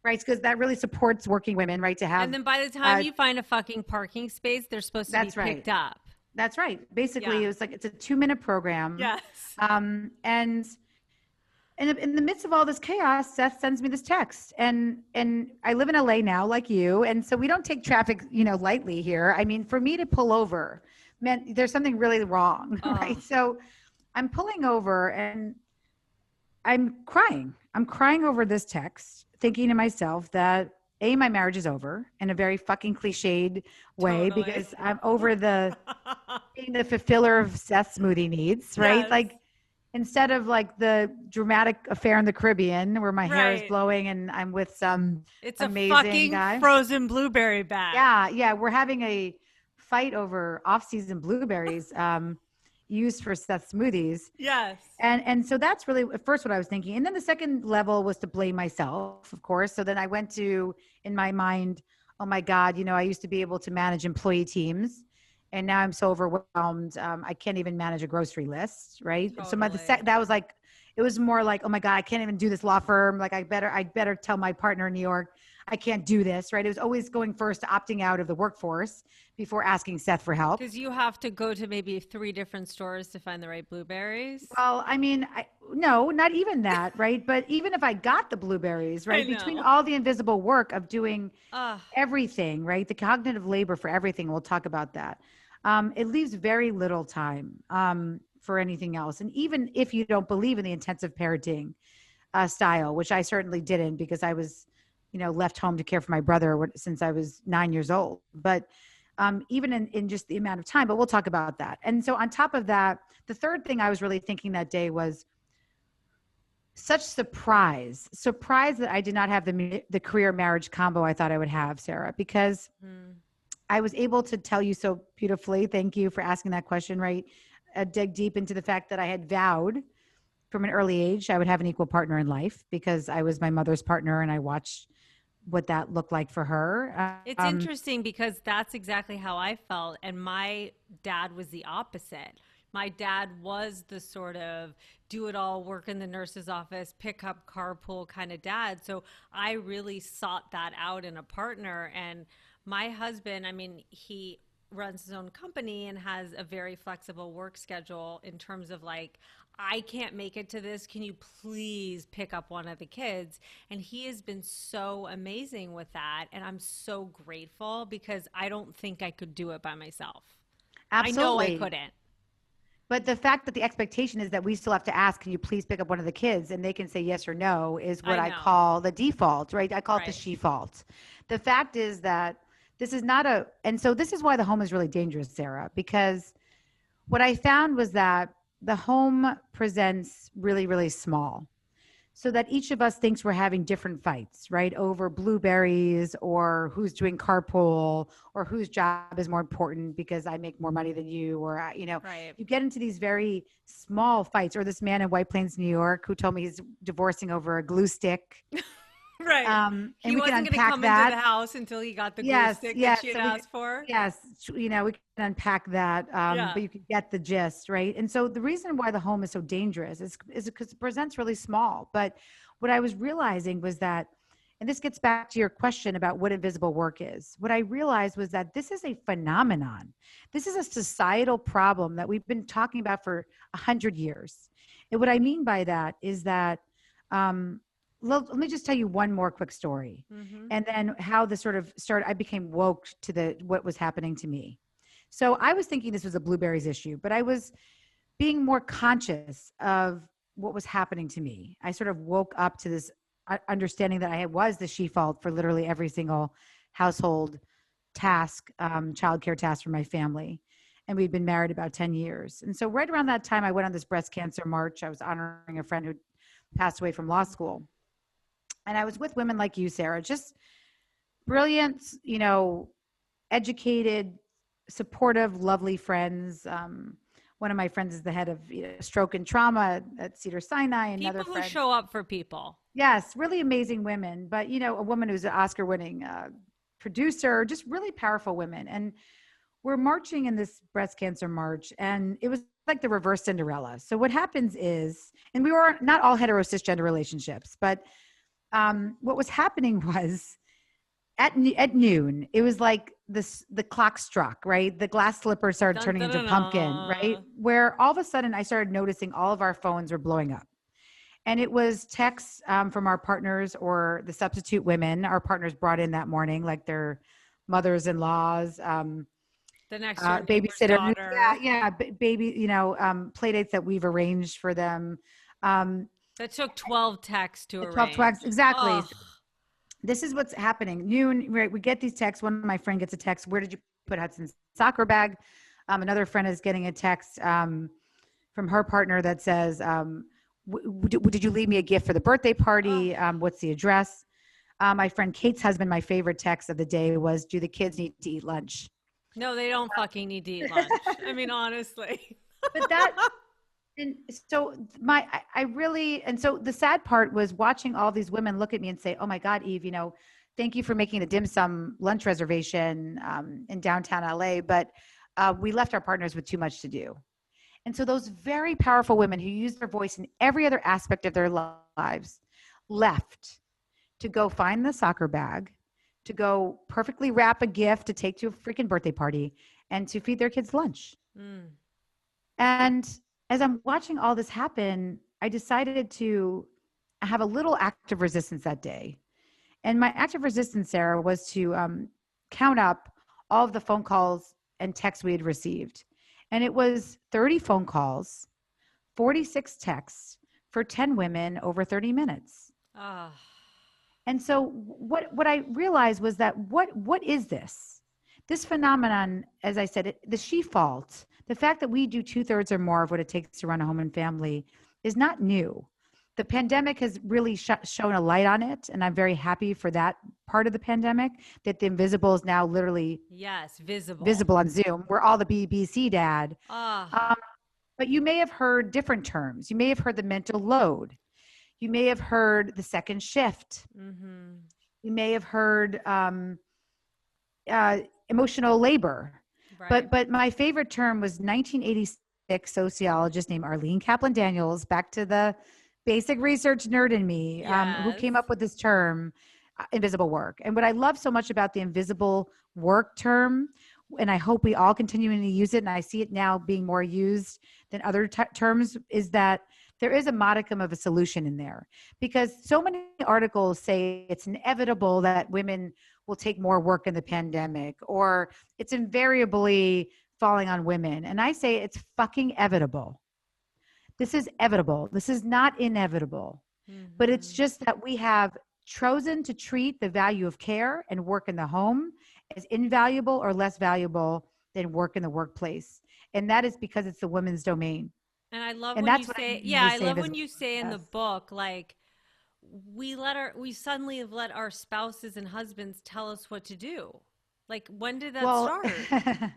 [SPEAKER 1] right? Because that really supports working women, right? To
[SPEAKER 2] And
[SPEAKER 1] have,
[SPEAKER 2] then by the time
[SPEAKER 1] uh,
[SPEAKER 2] you find a fucking parking space, they're supposed to be
[SPEAKER 1] that's right.
[SPEAKER 2] picked up.
[SPEAKER 1] That's right. Basically,
[SPEAKER 2] Yeah.
[SPEAKER 1] it was like it's a 2 minute program,
[SPEAKER 2] Yes.
[SPEAKER 1] and in the midst of all this chaos, Seth sends me this text, and I live in LA now, like you, and so we don't take traffic, lightly here. I mean, for me to pull over meant there's something really wrong,
[SPEAKER 2] Oh,
[SPEAKER 1] right? So I'm pulling over and I'm crying. I'm crying over this text, thinking to myself that my marriage is over in a very fucking cliched way
[SPEAKER 2] totally.
[SPEAKER 1] because I'm over the being the fulfiller of Seth's smoothie needs, right?
[SPEAKER 2] Yes.
[SPEAKER 1] Like instead of like the dramatic affair in the Caribbean where my hair is
[SPEAKER 2] Right.
[SPEAKER 1] blowing and I'm with some
[SPEAKER 2] It's a
[SPEAKER 1] amazing
[SPEAKER 2] fucking
[SPEAKER 1] guy.
[SPEAKER 2] frozen blueberry bag.
[SPEAKER 1] Yeah, yeah, we're having a fight over off-season blueberries used for Seth smoothies.
[SPEAKER 2] Yes.
[SPEAKER 1] And so that's really at first what I was thinking. And then the second level was to blame myself, of course. So then I went to, in my mind, oh my God, I used to be able to manage employee teams. And now I'm so overwhelmed. I can't even manage a grocery list. Right. So
[SPEAKER 2] Totally.
[SPEAKER 1] that was like, it was more like, oh my God, I can't even do this law firm. Like I'd better tell my partner in New York, I can't do this. Right. It was always going first to opting out of the workforce before asking Seth for help.
[SPEAKER 2] Because you have to go to maybe 3 different stores to find the right blueberries.
[SPEAKER 1] Well, I mean, no, not even that, right? But even if I got the blueberries,
[SPEAKER 2] I
[SPEAKER 1] right, between
[SPEAKER 2] know.
[SPEAKER 1] all the invisible work of doing
[SPEAKER 2] Ah,
[SPEAKER 1] everything, right, the cognitive labor for everything, we'll talk about that. It leaves very little time for anything else. And even if you don't believe in the intensive parenting style, which I certainly didn't because I was, left home to care for my brother since I was 9 years old. But even in just the amount of time, but we'll talk about that. And so on top of that, the third thing I was really thinking that day was such surprise that I did not have the career marriage combo I thought I would have, Sarah, because
[SPEAKER 2] mm,
[SPEAKER 1] I was able to tell you so beautifully. Thank you for asking that question, right? Dig deep into the fact that I had vowed from an early age I would have an equal partner in life because I was my mother's partner and I watched what that looked like for her.
[SPEAKER 2] it's interesting because that's exactly how I felt. And my dad was the opposite. My dad was the sort of do it all, work in the nurse's office, pick up carpool kind of dad. So I really sought that out in a partner. And my husband, I mean, he runs his own company and has a very flexible work schedule in terms of like, I can't make it to this. Can you please pick up one of the kids? And he has been so amazing with that. And I'm so grateful because I don't think I could do it by myself. I know I
[SPEAKER 1] Absolutely.
[SPEAKER 2] couldn't.
[SPEAKER 1] But the fact that the expectation is that we still have to ask, can you please pick up one of the kids? And they can say yes or no is what
[SPEAKER 2] I
[SPEAKER 1] I
[SPEAKER 2] know.
[SPEAKER 1] call the default, right? I call it the
[SPEAKER 2] Right.
[SPEAKER 1] she fault. The fact is that this is not and so this is why the home is really dangerous, Sarah, because what I found was that the home presents really, really small. so that each of us thinks we're having different fights, right? Over blueberries or who's doing carpool or whose job is more important because I make more money than you, or,
[SPEAKER 2] Right.
[SPEAKER 1] you get into these very small fights. Or this man in White Plains, New York, who told me he's divorcing over a glue stick.
[SPEAKER 2] Right.
[SPEAKER 1] And
[SPEAKER 2] He
[SPEAKER 1] we can
[SPEAKER 2] wasn't going to
[SPEAKER 1] unpack
[SPEAKER 2] come into the
[SPEAKER 1] that.
[SPEAKER 2] house until he got the glue
[SPEAKER 1] Yes,
[SPEAKER 2] stick that
[SPEAKER 1] yes.
[SPEAKER 2] she had
[SPEAKER 1] So
[SPEAKER 2] asked for.
[SPEAKER 1] yes, we can unpack that,
[SPEAKER 2] Yeah.
[SPEAKER 1] but you can get the gist, right? And so the reason why the home is so dangerous is because it presents really small. But what I was realizing was that, and this gets back to your question about what invisible work is. What I realized was that this is a phenomenon. This is a societal problem that we've been talking about for 100 years. And what I mean by that is that, um, let me just tell you one more quick story,
[SPEAKER 2] Mm-hmm.
[SPEAKER 1] and then how this sort of started. I became woke to what was happening to me. So I was thinking this was a blueberries issue, but I was being more conscious of what was happening to me. I sort of woke up to this understanding that I was the she-fault for literally every single household task, childcare task for my family. And we'd been married about 10 years. And so right around that time, I went on this breast cancer march. I was honoring a friend who passed away from law school. And I was with women like you, Sarah, just brilliant, educated, supportive, lovely friends. One of my friends is the head of stroke and trauma at Cedar Sinai. Another
[SPEAKER 2] People who
[SPEAKER 1] friend,
[SPEAKER 2] show up for people.
[SPEAKER 1] yes, really amazing women. But a woman who's an Oscar-winning producer, just really powerful women. And we're marching in this breast cancer march, and it was like the reverse Cinderella. So what happens is, and we were not all hetero cisgender relationships, but what was happening was at noon, it was like the clock struck, right? The glass slipper started
[SPEAKER 2] Dun,
[SPEAKER 1] turning
[SPEAKER 2] dun,
[SPEAKER 1] into a
[SPEAKER 2] dun,
[SPEAKER 1] pumpkin, right?
[SPEAKER 2] dun.
[SPEAKER 1] Where all of a sudden I started noticing all of our phones were blowing up. And it was texts from our partners or the substitute women our partners brought in that morning, like their mothers-in-laws,
[SPEAKER 2] The next door neighbor's
[SPEAKER 1] babysitter. Yeah,
[SPEAKER 2] daughter.
[SPEAKER 1] yeah, baby, play dates that we've arranged for them. Um,
[SPEAKER 2] That took 12 texts to
[SPEAKER 1] the 12 twags,
[SPEAKER 2] arrange.
[SPEAKER 1] exactly.
[SPEAKER 2] Oh,
[SPEAKER 1] So this is what's happening. Noon, right? We get these texts. One of my friend gets a text. Where did you put Hudson's soccer bag? Another friend is getting a text from her partner that says, did you leave me a gift for the birthday party?
[SPEAKER 2] oh.
[SPEAKER 1] What's the address? My friend Kate's husband, my favorite text of the day was, do the kids need to eat lunch?
[SPEAKER 2] No, they don't fucking need to eat lunch. I mean, honestly.
[SPEAKER 1] But that, and so I really, and so the sad part was watching all these women look at me and say, oh my God, Eve, thank you for making the dim sum lunch reservation in downtown LA, but we left our partners with too much to do. And so those very powerful women who use their voice in every other aspect of their lives left to go find the soccer bag, to go perfectly wrap a gift to take to a freaking birthday party, and to feed their kids lunch.
[SPEAKER 2] Mm.
[SPEAKER 1] And as I'm watching all this happen, I decided to have a little act of resistance that day. And my act of resistance, Sarah, was to count up all of the phone calls and texts we had received. And it was 30 phone calls, 46 texts for 10 women over 30 minutes.
[SPEAKER 2] Oh.
[SPEAKER 1] And so what I realized was that what is this? This phenomenon, as I said, the she fault, the fact that we do 2/3 or more of what it takes to run a home and family is not new. The pandemic has really shown a light on it. And I'm very happy for that part of the pandemic, that the invisible is now literally
[SPEAKER 2] Yes, visible.
[SPEAKER 1] visible on Zoom. We're all the BBC dad.
[SPEAKER 2] Ah.
[SPEAKER 1] But you may have heard different terms. You may have heard the mental load. You may have heard the second shift.
[SPEAKER 2] Mm-hmm.
[SPEAKER 1] You may have heard emotional labor.
[SPEAKER 2] Right.
[SPEAKER 1] But my favorite term was 1986 sociologist named Arlene Kaplan-Daniels, back to the basic research nerd in me, who
[SPEAKER 2] Yes.
[SPEAKER 1] came up with this term, invisible work. And what I love so much about the invisible work term, and I hope we all continuing to use it, and I see it now being more used than other terms, is that there is a modicum of a solution in there. Because so many articles say it's inevitable that women will take more work in the pandemic, or it's invariably falling on women. And I say it's fucking evitable. This is evitable. This is not inevitable.
[SPEAKER 2] Mm-hmm.
[SPEAKER 1] But it's just that we have chosen to treat the value of care and work in the home as invaluable or less valuable than work in the workplace. And that is because it's the women's domain.
[SPEAKER 2] And I love
[SPEAKER 1] And
[SPEAKER 2] when you
[SPEAKER 1] that's what I
[SPEAKER 2] say,
[SPEAKER 1] mean when
[SPEAKER 2] yeah,
[SPEAKER 1] we
[SPEAKER 2] I
[SPEAKER 1] say
[SPEAKER 2] love when
[SPEAKER 1] invisible.
[SPEAKER 2] you say in the
[SPEAKER 1] Yes.
[SPEAKER 2] book, like, we suddenly have let our spouses and husbands tell us what to do. Like, when did that
[SPEAKER 1] Well,
[SPEAKER 2] start?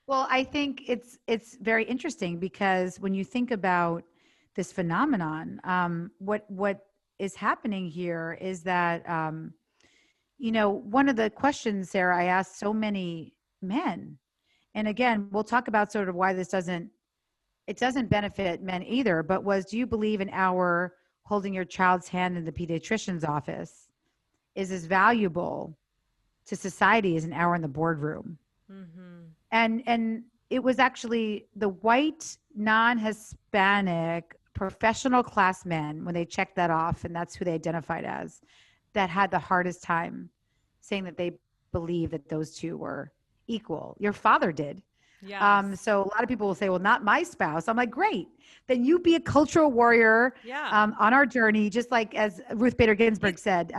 [SPEAKER 1] well, I think it's very interesting because when you think about this phenomenon, what is happening here is that one of the questions, Sarah, I asked so many men, and again, we'll talk about sort of why this doesn't benefit men either, but was, do you believe an hour holding your child's hand in the pediatrician's office is as valuable to society as an hour in the boardroom?
[SPEAKER 2] Mm-hmm.
[SPEAKER 1] And it was actually the white non-Hispanic professional class men, when they checked that off, and that's who they identified as, that had the hardest time saying that they believe that those two were equal. Your father did.
[SPEAKER 2] Yes.
[SPEAKER 1] So a lot of people will say, well, not my spouse. I'm like, great. Then you be a cultural warrior
[SPEAKER 2] Yeah.
[SPEAKER 1] on our journey, just like as Ruth Bader Ginsburg said,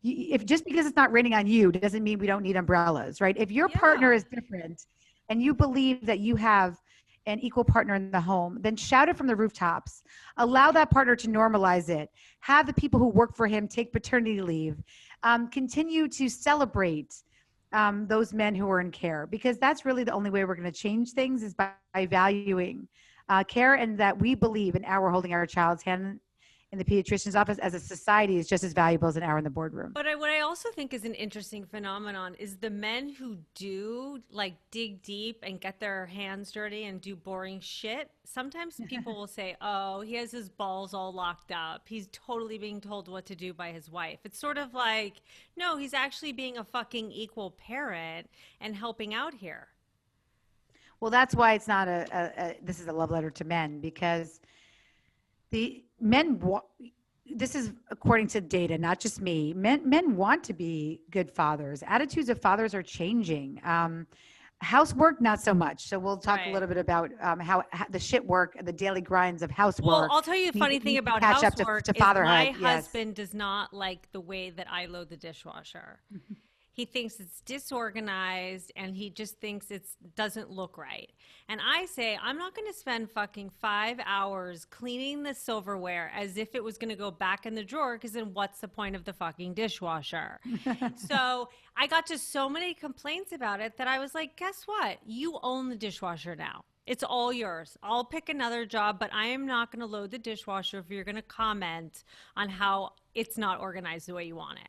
[SPEAKER 1] if just because it's not raining on you doesn't mean we don't need umbrellas, right? If your partner
[SPEAKER 2] Yeah.
[SPEAKER 1] is different and you believe that you have an equal partner in the home, then shout it from the rooftops. Allow that partner to normalize it. Have the people who work for him take paternity leave. Continue to celebrate those men who are in care, because that's really the only way we're going to change things, is by valuing care, and that we believe an hour holding our child's hand in the pediatrician's office as a society is just as valuable as an hour in the boardroom.
[SPEAKER 2] But what I also think is an interesting phenomenon is the men who do like dig deep and get their hands dirty and do boring shit. Sometimes people will say, oh, he has his balls all locked up. He's totally being told what to do by his wife. It's sort of like, no, he's actually being a fucking equal parent and helping out here.
[SPEAKER 1] Well, that's why it's not this is a love letter to men, because the men this is according to data, not just me. Men want to be good fathers. Attitudes of fathers are changing. Housework, not so much. So we'll talk a
[SPEAKER 2] Right.
[SPEAKER 1] little bit about how the shit work, the daily grinds of
[SPEAKER 2] Well,
[SPEAKER 1] housework
[SPEAKER 2] I'll tell you a funny thing
[SPEAKER 1] need to
[SPEAKER 2] about
[SPEAKER 1] catch up
[SPEAKER 2] housework
[SPEAKER 1] to
[SPEAKER 2] is
[SPEAKER 1] fatherhood.
[SPEAKER 2] my
[SPEAKER 1] Yes.
[SPEAKER 2] husband does not like the way that I load the dishwasher. He thinks it's disorganized and he just thinks it doesn't look right. And I say, I'm not going to spend fucking 5 hours cleaning the silverware as if it was going to go back in the drawer, because then what's the point of the fucking dishwasher? So I got to so many complaints about it that I was like, guess what? You own the dishwasher now. It's all yours. I'll pick another job, but I am not going to load the dishwasher if you're going to comment on how it's not organized the way you want it.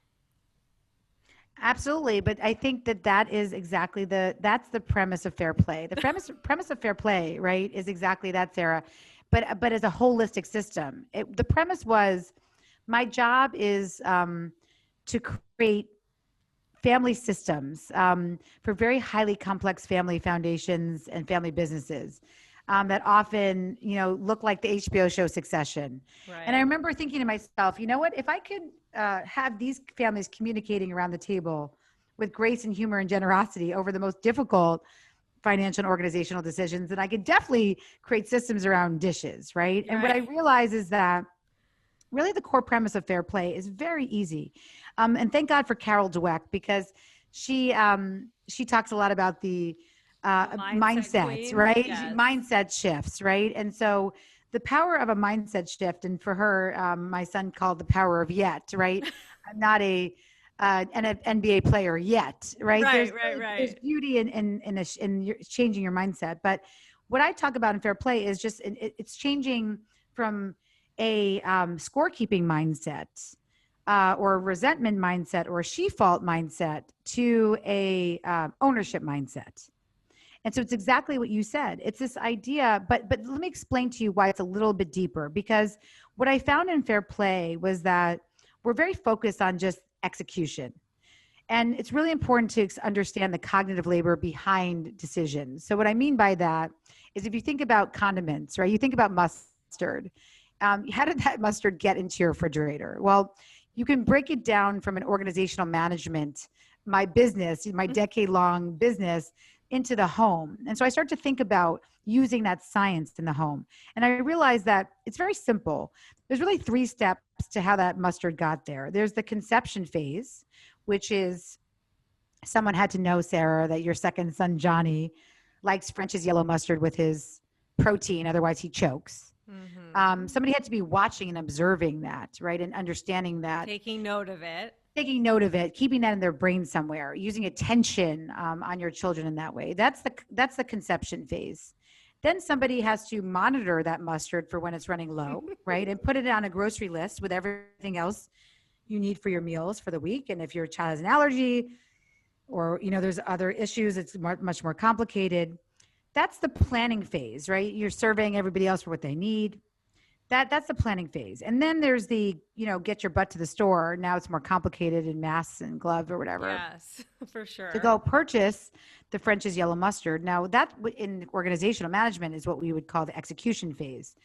[SPEAKER 1] Absolutely, but I think that is exactly that's the premise of fair play. The premise of fair play, right, is exactly that, Sarah. But as a holistic system, the premise was, my job is to create family systems for very highly complex family foundations and family businesses that often, look like the HBO show Succession.
[SPEAKER 2] Right.
[SPEAKER 1] And I remember thinking to myself, you know what, if I could have these families communicating around the table with grace and humor and generosity over the most difficult financial and organizational decisions, then I could definitely create systems around dishes, right? And what I realize is that really the core premise of fair play is very easy. And thank God for Carol Dweck, because she talks a lot about the mindsets, right?
[SPEAKER 2] Yes.
[SPEAKER 1] Mindset shifts, right? And so the power of a mindset shift, and for her, my son called the power of yet, right? I'm not an NBA player yet, right? There's beauty in changing your mindset. But what I talk about in fair play is just it's changing from a scorekeeping mindset or a resentment mindset or a she-fault mindset to a ownership mindset. And so it's exactly what you said. It's this idea, but let me explain to you why it's a little bit deeper, because what I found in fair play was that we're very focused on just execution. And it's really important to understand the cognitive labor behind decisions. So what I mean by that is, if you think about condiments, right? You think about mustard. How did that mustard get into your refrigerator? Well, you can break it down from an organizational management, my decade-long business, into the home. And so I start to think about using that science in the home. And I realized that it's very simple. There's really 3 steps to how that mustard got there. There's the conception phase, which is someone had to know, Sarah, that your second son, Johnny, likes French's yellow mustard with his protein. Otherwise he chokes.
[SPEAKER 2] Mm-hmm.
[SPEAKER 1] Somebody had to be watching and observing that, right? And understanding that,
[SPEAKER 2] Taking note of it.
[SPEAKER 1] keeping that in their brain somewhere, using attention on your children in that way. That's the conception phase. Then somebody has to monitor that mustard for when it's running low, right? And put it on a grocery list with everything else you need for your meals for the week. And if your child has an allergy or, there's other issues, it's much more complicated. That's the planning phase, right? You're surveying everybody else for what they need. That's the planning phase. And then there's the, get your butt to the store. Now it's more complicated in masks and gloves or whatever.
[SPEAKER 2] Yes, for sure.
[SPEAKER 1] To go purchase the French's yellow mustard. Now that in organizational management is what we would call the execution phase.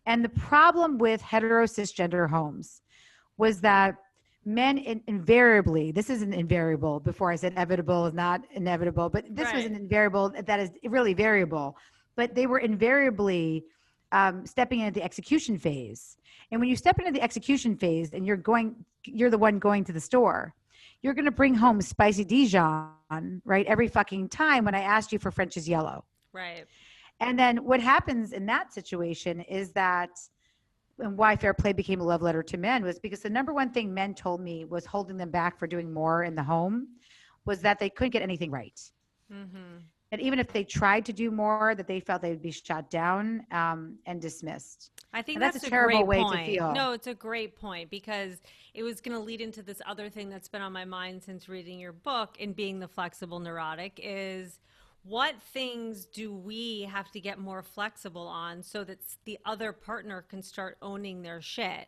[SPEAKER 1] And the problem with hetero cisgender homes was that men invariably, this isn't invariable, before I said inevitable is not inevitable, but this was an invariable that is really variable, but they were invariably stepping into the execution phase. And when you step into the execution phase and you're the one going to the store, you're going to bring home spicy Dijon, right? Every fucking time when I asked you for French's yellow.
[SPEAKER 2] Right.
[SPEAKER 1] And then what happens in that situation is that, and why Fair Play became a love letter to men, was because the number one thing men told me was holding them back for doing more in the home was that they couldn't get anything right. Mm-hmm. And even if they tried to do more, that they felt they would be shot down and dismissed.
[SPEAKER 2] I think
[SPEAKER 1] that's a terrible way to feel.
[SPEAKER 2] No, it's a great point, because it was going to lead into this other thing that's been on my mind since reading your book and being the flexible neurotic is, what things do we have to get more flexible on so that the other partner can start owning their shit?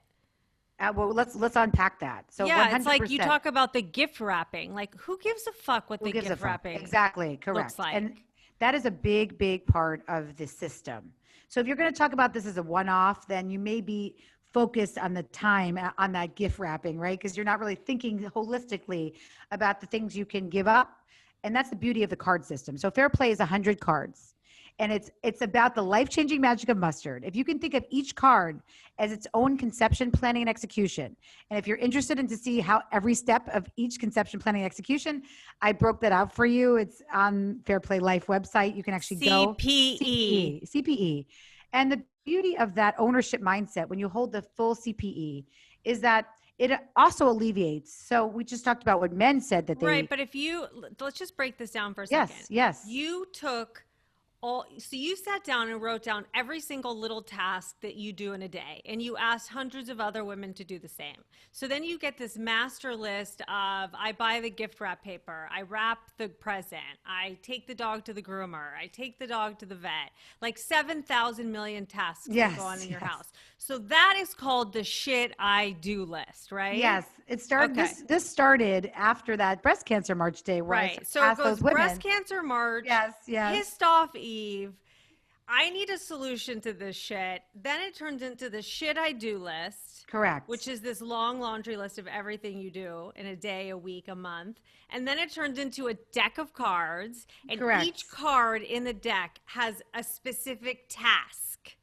[SPEAKER 1] Well, let's unpack that. So
[SPEAKER 2] yeah,
[SPEAKER 1] 100%.
[SPEAKER 2] It's like you talk about the gift wrapping. Like, who gives a fuck what the gift wrapping
[SPEAKER 1] exactly correct
[SPEAKER 2] looks like?
[SPEAKER 1] And that is a big part of the system. So if you're going to talk about this as a one-off, then you may be focused on the time on that gift wrapping, right? Because you're not really thinking holistically about the things you can give up. And that's the beauty of the card system. So Fair Play is 100 cards. And it's about the life-changing magic of mustard. If you can think of each card as its own conception, planning, and execution, and if you're interested in to see how every step of each conception, planning, and execution, I broke that out for you. It's on Fair Play Life website. You can actually go CPE. And the beauty of that ownership mindset, when you hold the full CPE, is that it also alleviates. So we just talked about what men said that they...
[SPEAKER 2] Right, but let's just break this down for a second.
[SPEAKER 1] Yes.
[SPEAKER 2] You took... So you sat down and wrote down every single little task that you do in a day, and you asked hundreds of other women to do the same. So then you get this master list of, I buy the gift wrap paper, I wrap the present, I take the dog to the groomer, I take the dog to the vet, like 7,000 million tasks that go on in your house. So that is called the shit I do list, right?
[SPEAKER 1] Yes. It started. Okay. This started after that breast cancer march day, where I
[SPEAKER 2] so it goes breast cancer march.
[SPEAKER 1] Yes.
[SPEAKER 2] Pissed off Eve. I need a solution to this shit. Then it turns into the shit I do list.
[SPEAKER 1] Correct.
[SPEAKER 2] Which is this long laundry list of everything you do in a day, a week, a month. And then it turns into a deck of cards. And each card in the deck has a specific task.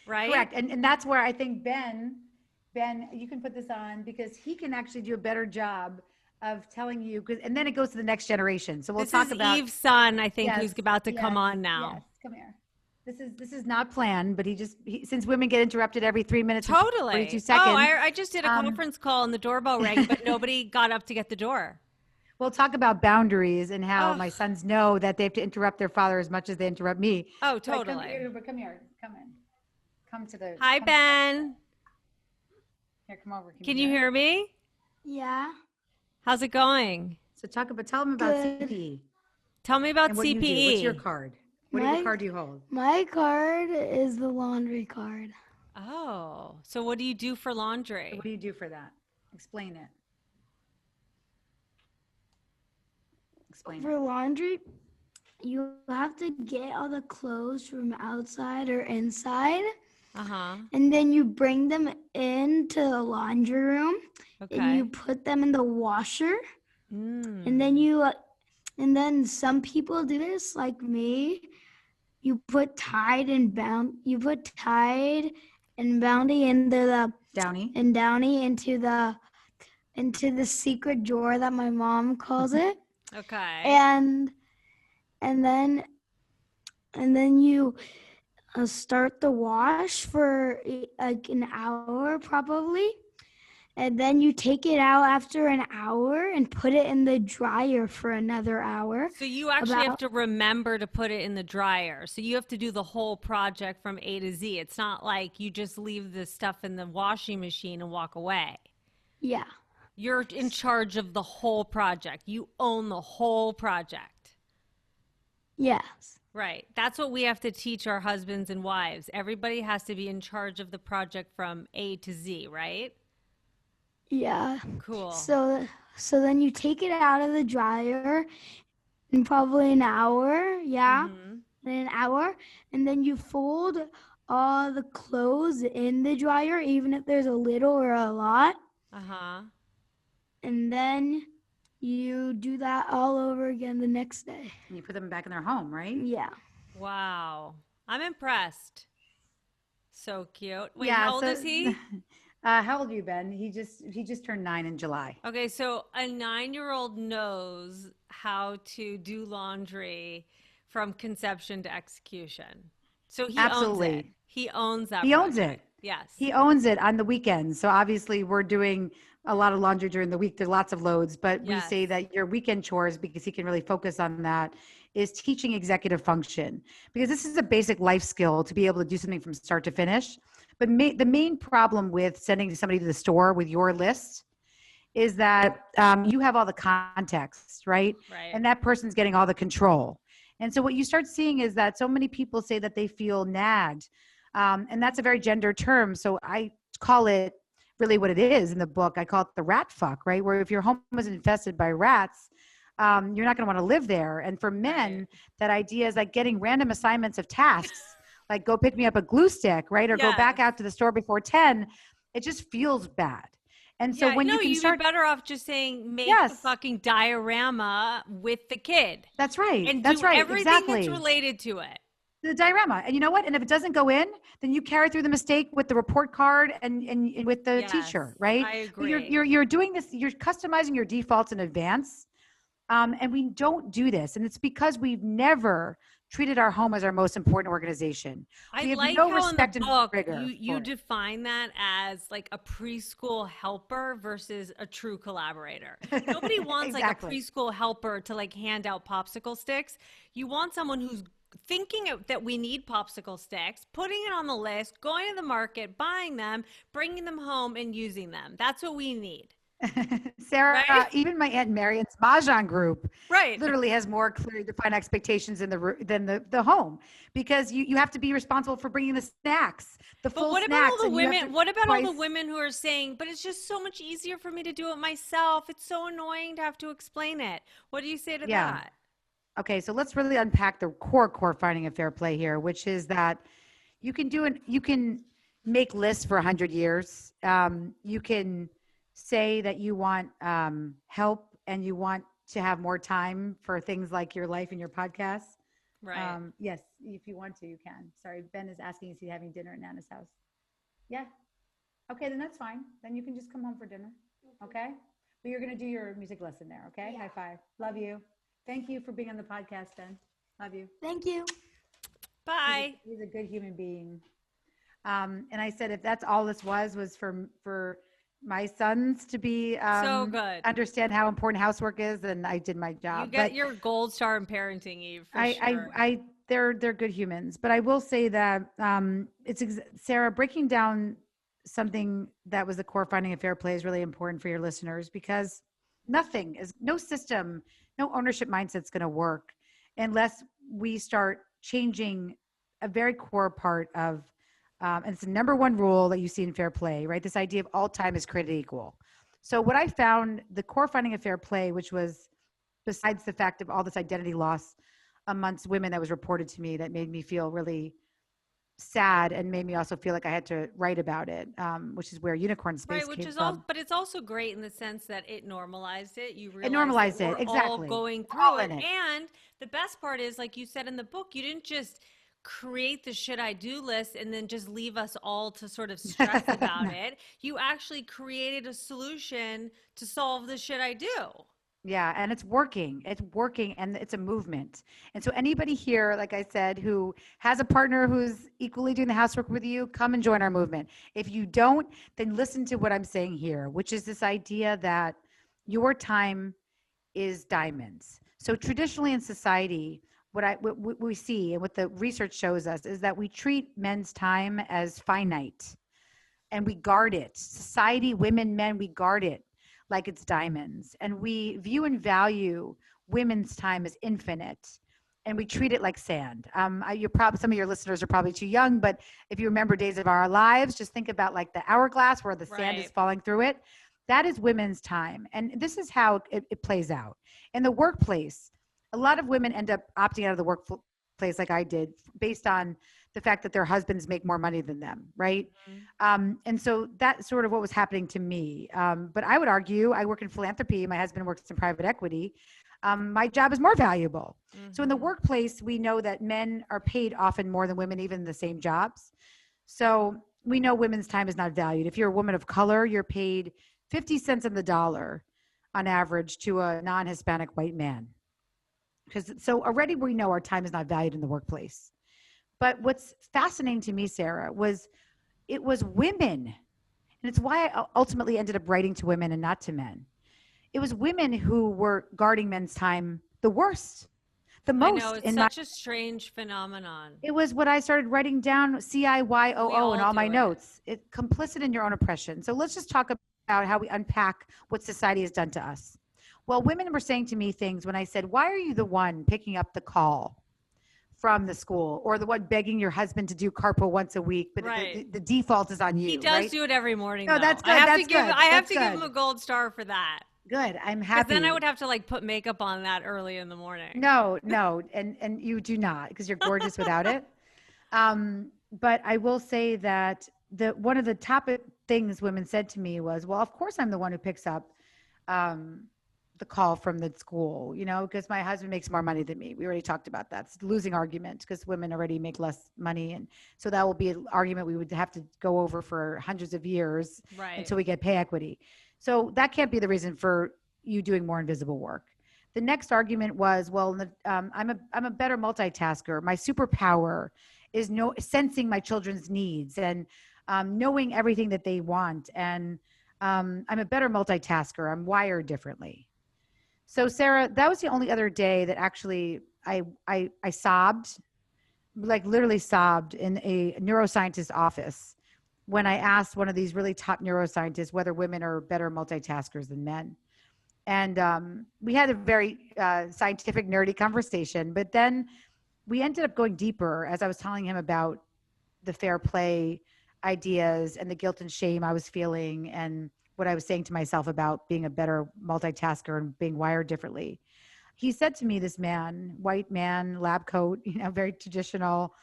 [SPEAKER 2] Right?
[SPEAKER 1] Correct. And that's where I think Ben, you can put this on, because he can actually do a better job of telling you, and then it goes to the next generation. So we'll talk about
[SPEAKER 2] Eve's son, I think, who's about to come on now.
[SPEAKER 1] Yes, come here. This is not planned, but since women get interrupted every 3 minutes,
[SPEAKER 2] totally
[SPEAKER 1] 42 seconds.
[SPEAKER 2] Oh, I just did a conference call and the doorbell rang, but nobody got up to get the door.
[SPEAKER 1] We'll talk about boundaries and how my sons know that they have to interrupt their father as much as they interrupt me.
[SPEAKER 2] Oh, totally.
[SPEAKER 1] Come here. Come in. Come to the.
[SPEAKER 2] Hi, Ben.
[SPEAKER 1] Here, come over.
[SPEAKER 2] Can you hear me?
[SPEAKER 3] Yeah.
[SPEAKER 2] How's it going?
[SPEAKER 1] So tell them about CPE.
[SPEAKER 2] Tell me about
[SPEAKER 1] and
[SPEAKER 2] CPE.
[SPEAKER 1] What's your card? What card do you hold?
[SPEAKER 3] My card is the laundry card.
[SPEAKER 2] Oh, so what do you do for laundry?
[SPEAKER 1] So what do you do for that? Explain it.
[SPEAKER 3] For laundry, you have to get all the clothes from outside or inside. And then you bring them into the laundry room. Okay. And you put them in the washer. And then some people do this, like me. You put Tide and Bounty into the Downy into the secret drawer that my mom calls it.
[SPEAKER 2] Okay.
[SPEAKER 3] And then you start the wash for like an hour probably. And then you take it out after an hour and put it in the dryer for another hour.
[SPEAKER 2] So you actually have to remember to put it in the dryer. So you have to do the whole project from A to Z. It's not like you just leave the stuff in the washing machine and walk away.
[SPEAKER 3] Yeah.
[SPEAKER 2] You're in charge of the whole project. You own the whole project.
[SPEAKER 3] Yes.
[SPEAKER 2] Right. That's what we have to teach our husbands and wives. Everybody has to be in charge of the project from A to Z, right?
[SPEAKER 3] Yeah.
[SPEAKER 2] Cool.
[SPEAKER 3] So then you take it out of the dryer in probably an hour. Yeah. In an hour. And then you fold all the clothes in the dryer, even if there's a little or a lot. And then you do that all over again the next day.
[SPEAKER 1] And you put them back in their home, right?
[SPEAKER 3] Yeah.
[SPEAKER 2] Wow. I'm impressed. So cute. Wait,
[SPEAKER 1] Yeah,
[SPEAKER 2] how old is he?
[SPEAKER 1] How old are you, Ben? He just turned 9 in July.
[SPEAKER 2] Okay, so a 9-year-old knows how to do laundry from conception to execution. So he owns it. He owns that.
[SPEAKER 1] He owns it.
[SPEAKER 2] Yes.
[SPEAKER 1] He owns it on the weekends. So obviously we're doing a lot of laundry during the week. There's lots of loads, but we say that your weekend chores, because he can really focus on that, is teaching executive function, because this is a basic life skill to be able to do something from start to finish. But the main problem with sending somebody to the store with your list is that you have all the context, right? And that person's getting all the control. And so what you start seeing is that so many people say that they feel nagged. And that's a very gender term. So I call it really what it is in the book. I call it the rat fuck, right? Where if your home is infested by rats, you're not going to want to live there. And for men, that idea is like getting random assignments of tasks. Like go pick me up a glue stick, right? Or go back out to the store before 10. It just feels bad. And so when
[SPEAKER 2] you'd be better off just saying, make the fucking diorama with the kid.
[SPEAKER 1] That's right.
[SPEAKER 2] And
[SPEAKER 1] that's
[SPEAKER 2] do
[SPEAKER 1] right.
[SPEAKER 2] everything
[SPEAKER 1] Exactly.
[SPEAKER 2] that's related to it.
[SPEAKER 1] The diorama. And you know what? And if it doesn't go in, then you carry through the mistake with the report card and with the teacher, right?
[SPEAKER 2] I agree.
[SPEAKER 1] You're doing this, you're customizing your defaults in advance. And we don't do this. And it's because we've never treated our home as our most important organization.
[SPEAKER 2] I
[SPEAKER 1] we have
[SPEAKER 2] like
[SPEAKER 1] no
[SPEAKER 2] how
[SPEAKER 1] respect
[SPEAKER 2] in the
[SPEAKER 1] and
[SPEAKER 2] book
[SPEAKER 1] rigor
[SPEAKER 2] you define that as like a preschool helper versus a true collaborator. Nobody wants like a preschool helper to like hand out popsicle sticks. You want someone who's thinking that we need popsicle sticks, putting it on the list, going to the market, buying them, bringing them home and using them. That's what we need.
[SPEAKER 1] Sarah, even my Aunt Marion's Mahjong group literally has more clearly defined expectations than the home, because you have to be responsible for bringing the snacks, full
[SPEAKER 2] what
[SPEAKER 1] snacks.
[SPEAKER 2] About all the women? What about all the women who are saying, but it's just so much easier for me to do it myself. It's so annoying to have to explain it. What do you say to that?
[SPEAKER 1] Okay, so let's really unpack the core finding of fair play here, which is that you can make lists for 100 years. You can say that you want help and you want to have more time for things like your life and your podcast.
[SPEAKER 2] Right.
[SPEAKER 1] Yes, if you want to, you can. Sorry, Ben is asking, is he having dinner at Nana's house? Yeah. Okay, then that's fine. Then you can just come home for dinner. Okay? But you're going to do your music lesson there, okay? Yeah. High five. Love you. Thank you for being on the podcast, Ben. Love you.
[SPEAKER 3] Thank you.
[SPEAKER 2] Bye.
[SPEAKER 1] He's a good human being. And I said, if that's all this was for my sons to be
[SPEAKER 2] so good,
[SPEAKER 1] understand how important housework is, then I did my job.
[SPEAKER 2] You get your gold star in parenting, Eve.
[SPEAKER 1] They're good humans. But I will say that Sarah, breaking down something that was the core finding of fair play is really important for your listeners, because no system, no ownership mindset is going to work unless we start changing a very core part of, and it's the number one rule that you see in fair play, right? This idea of all time is created equal. So what I found, the core finding of fair play, which was besides the fact of all this identity loss amongst women that was reported to me that made me feel really sad and made me also feel like I had to write about it, which is where Unicorn Space came from.
[SPEAKER 2] But it's also great in the sense that it normalized it. You realize
[SPEAKER 1] it normalized it, exactly.
[SPEAKER 2] All going through it. And the best part is, like you said in the book, you didn't just create the should I do list and then just leave us all to sort of stress about it. You actually created a solution to solve the should I do.
[SPEAKER 1] Yeah, and it's working. It's working and it's a movement. And so anybody here, like I said, who has a partner who's equally doing the housework with you, come and join our movement. If you don't, then listen to what I'm saying here, which is this idea that your time is diamonds. So traditionally in society, what we see and what the research shows us is that we treat men's time as finite and we guard it. Society, women, men, we guard it like it's diamonds. And we view and value women's time as infinite. And we treat it like sand. You're probably some of your listeners are probably too young, but if you remember Days of Our Lives, just think about like the hourglass where the sand is falling through it. That is women's time, and this is how it plays out in the workplace. A lot of women end up opting out of the workplace, like I did, based on the fact that their husbands make more money than them, right? And so that's sort of what was happening to me. But I would argue, I work in philanthropy. My husband works in private equity. My job is more valuable. So in the workplace, we know that men are paid often more than women, even in the same jobs. So we know women's time is not valued. If you're a woman of color, you're paid 50 cents on the dollar on average to a non-Hispanic white man. So already we know our time is not valued in the workplace. But what's fascinating to me, Sarah, was it was women. And it's why I ultimately ended up writing to women and not to men. It was women who were guarding men's time the worst, the most.
[SPEAKER 2] I know, it's such a strange phenomenon.
[SPEAKER 1] It was what I started writing down, CIYOO, in all my notes. It's complicit in your own oppression. So let's just talk about how we unpack what society has done to us. Well, women were saying to me things when I said, why are you the one picking up the call from the school or the one begging your husband to do carpool once a week, but the default is on you.
[SPEAKER 2] He does do it every morning.
[SPEAKER 1] No,
[SPEAKER 2] though.
[SPEAKER 1] That's good.
[SPEAKER 2] I have
[SPEAKER 1] to
[SPEAKER 2] give him a gold star for that.
[SPEAKER 1] Good. I'm happy.
[SPEAKER 2] Then I would have to like put makeup on that early in the morning.
[SPEAKER 1] No. And you do not, because you're gorgeous without it. But I will say that one of the top things women said to me was, well, of course I'm the one who picks up the call from the school, because my husband makes more money than me. We already talked about that. It's a losing argument because women already make less money. And so that will be an argument we would have to go over for hundreds of years until we get pay equity. So that can't be the reason for you doing more invisible work. The next argument was, well, I'm a better multitasker. My superpower is sensing my children's needs and knowing everything that they want. And I'm a better multitasker. I'm wired differently. So Sarah, that was the only other day that actually I sobbed, like literally sobbed in a neuroscientist's office when I asked one of these really top neuroscientists whether women are better multitaskers than men. And we had a very scientific, nerdy conversation, but then we ended up going deeper as I was telling him about the fair play ideas and the guilt and shame I was feeling and what I was saying to myself about being a better multitasker and being wired differently. He said to me, this man, white man, lab coat, very traditional,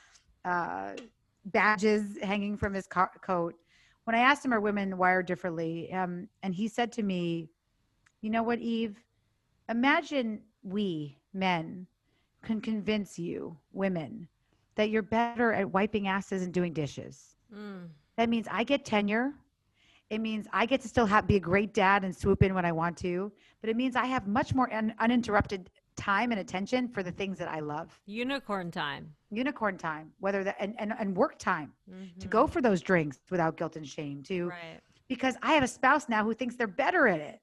[SPEAKER 1] badges hanging from his coat. When I asked him, are women wired differently? And he said to me, you know what, Eve? Imagine we, men, can convince you, women, that you're better at wiping asses and doing dishes. That means I get tenure. It means I get to still be a great dad and swoop in when I want to. But it means I have much more uninterrupted time and attention for the things that I love.
[SPEAKER 2] Unicorn time,
[SPEAKER 1] whether that and work time to go for those drinks without guilt and shame because I have a spouse now who thinks they're better at it.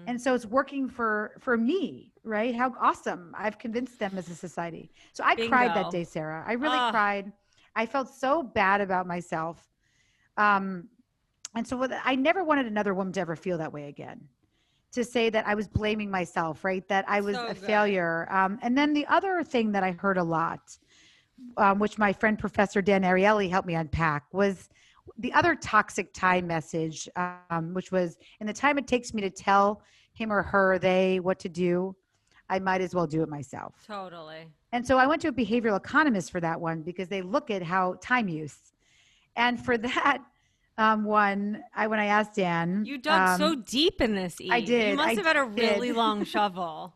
[SPEAKER 1] And so it's working for me, right? How awesome. I've convinced them as a society. So I cried that day, Sarah. I really cried. I felt so bad about myself. And so I never wanted another woman to ever feel that way again, to say that I was blaming myself, right? That I was a failure. And then the other thing that I heard a lot, which my friend, Professor Dan Ariely, helped me unpack, was the other toxic time message, which was, in the time it takes me to tell him or her, what to do, I might as well do it myself.
[SPEAKER 2] Totally. And
[SPEAKER 1] so I went to a behavioral economist for that one because they look at how time use. And for that, when I asked Dan,
[SPEAKER 2] you dug so deep in this, Eve.
[SPEAKER 1] I did.
[SPEAKER 2] You must have had a really long shovel.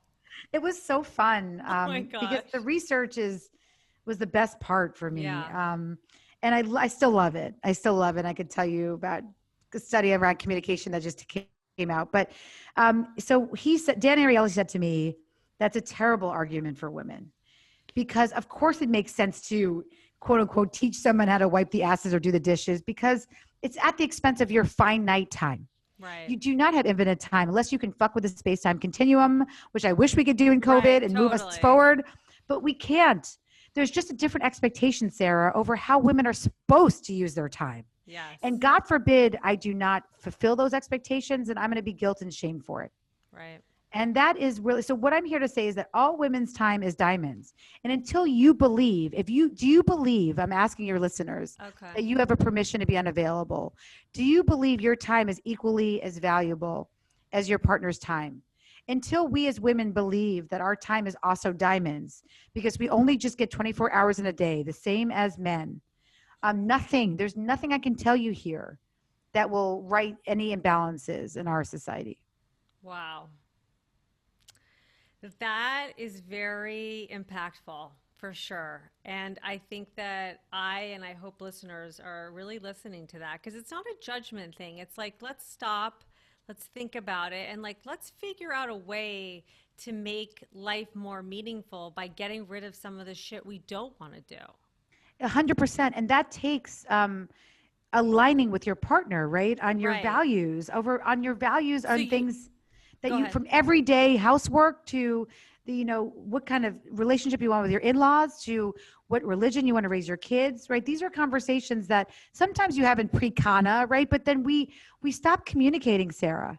[SPEAKER 1] It was so fun.
[SPEAKER 2] Oh my gosh.
[SPEAKER 1] Because the research was the best part for me.
[SPEAKER 2] Yeah.
[SPEAKER 1] And I still love it. I could tell you about the study around communication that just came out. But so Dan Ariely said to me, that's a terrible argument for women, because of course it makes sense to quote unquote teach someone how to wipe the asses or do the dishes, because it's at the expense of your finite time.
[SPEAKER 2] Right.
[SPEAKER 1] You do not have infinite time unless you can fuck with the space-time continuum, which I wish we could do in COVID
[SPEAKER 2] Right,
[SPEAKER 1] and move us forward, but we can't. There's just a different expectation, Sarah, over how women are supposed to use their time.
[SPEAKER 2] Yes.
[SPEAKER 1] And God forbid I do not fulfill those expectations, and I'm going to be guilt and shame for it.
[SPEAKER 2] Right.
[SPEAKER 1] And that is really, so what I'm here to say is that all women's time is diamonds. And until you believe, do you believe, I'm asking your listeners, that you have a permission to be unavailable? Do you believe your time is equally as valuable as your partner's time? Until we as women believe that our time is also diamonds, because we only just get 24 hours in a day, the same as men. There's nothing I can tell you here that will right any imbalances in our society.
[SPEAKER 2] Wow. That is very impactful, for sure. And I think that and I hope listeners are really listening to that, because it's not a judgment thing. It's like, let's stop, let's think about it, and like, let's figure out a way to make life more meaningful by getting rid of some of the shit we don't want to do.
[SPEAKER 1] 100%. And that takes aligning with your partner, right? On your values, on things that you, from everyday housework to the, what kind of relationship you want with your in-laws, to what religion you want to raise your kids, right? These are conversations that sometimes you have in pre-kana, right? But then we stop communicating, Sarah.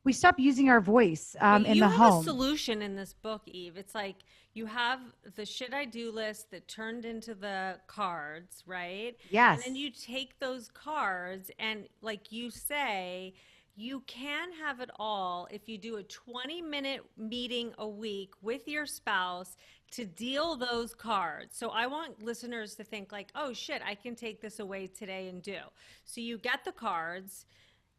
[SPEAKER 1] We stop using our voice in the home.
[SPEAKER 2] You have a solution in this book, Eve. It's like you have the shit I do list that turned into the cards, right?
[SPEAKER 1] Yes.
[SPEAKER 2] And then you take those cards and, like you say, you can have it all if you do a 20-minute meeting a week with your spouse to deal those cards. So I want listeners to think like, oh shit, I can take this away today and do. So you get the cards.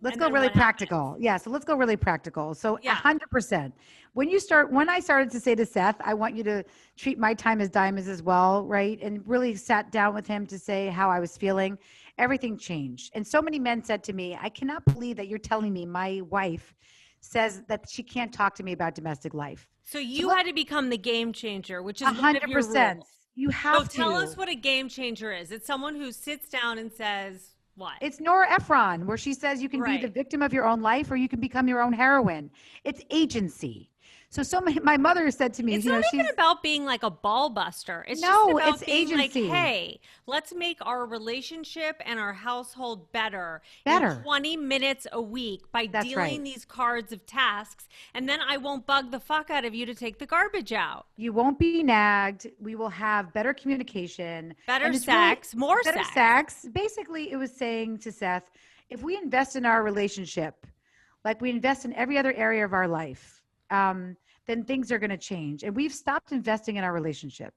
[SPEAKER 1] Let's go really practical. Yeah. So let's go really practical. So 100%. When I started to say to Seth, I want you to treat my time as diamonds as well, right? And really sat down with him to say how I was feeling, everything changed. And so many men said to me, I cannot believe that you're telling me my wife says that she can't talk to me about domestic life.
[SPEAKER 2] So you had to become the game changer, which is 100%. One of your rules.
[SPEAKER 1] You have to.
[SPEAKER 2] So tell us what a game changer is. It's someone who sits down and says, what?
[SPEAKER 1] It's Nora Ephron, where she says you can be the victim of your own life or you can become your own heroine. It's agency. So my mother said to me,
[SPEAKER 2] it's not even about being like a ball buster. It's just about being agency. Like, hey, let's make our relationship and our household better in 20 minutes a week by dealing these cards of tasks. And then I won't bug the fuck out of you to take the garbage out.
[SPEAKER 1] You won't be nagged. We will have better communication.
[SPEAKER 2] Better sex, more sex.
[SPEAKER 1] Basically, it was saying to Seth, if we invest in our relationship, like we invest in every other area of our life, then things are going to change. And we've stopped investing in our relationship.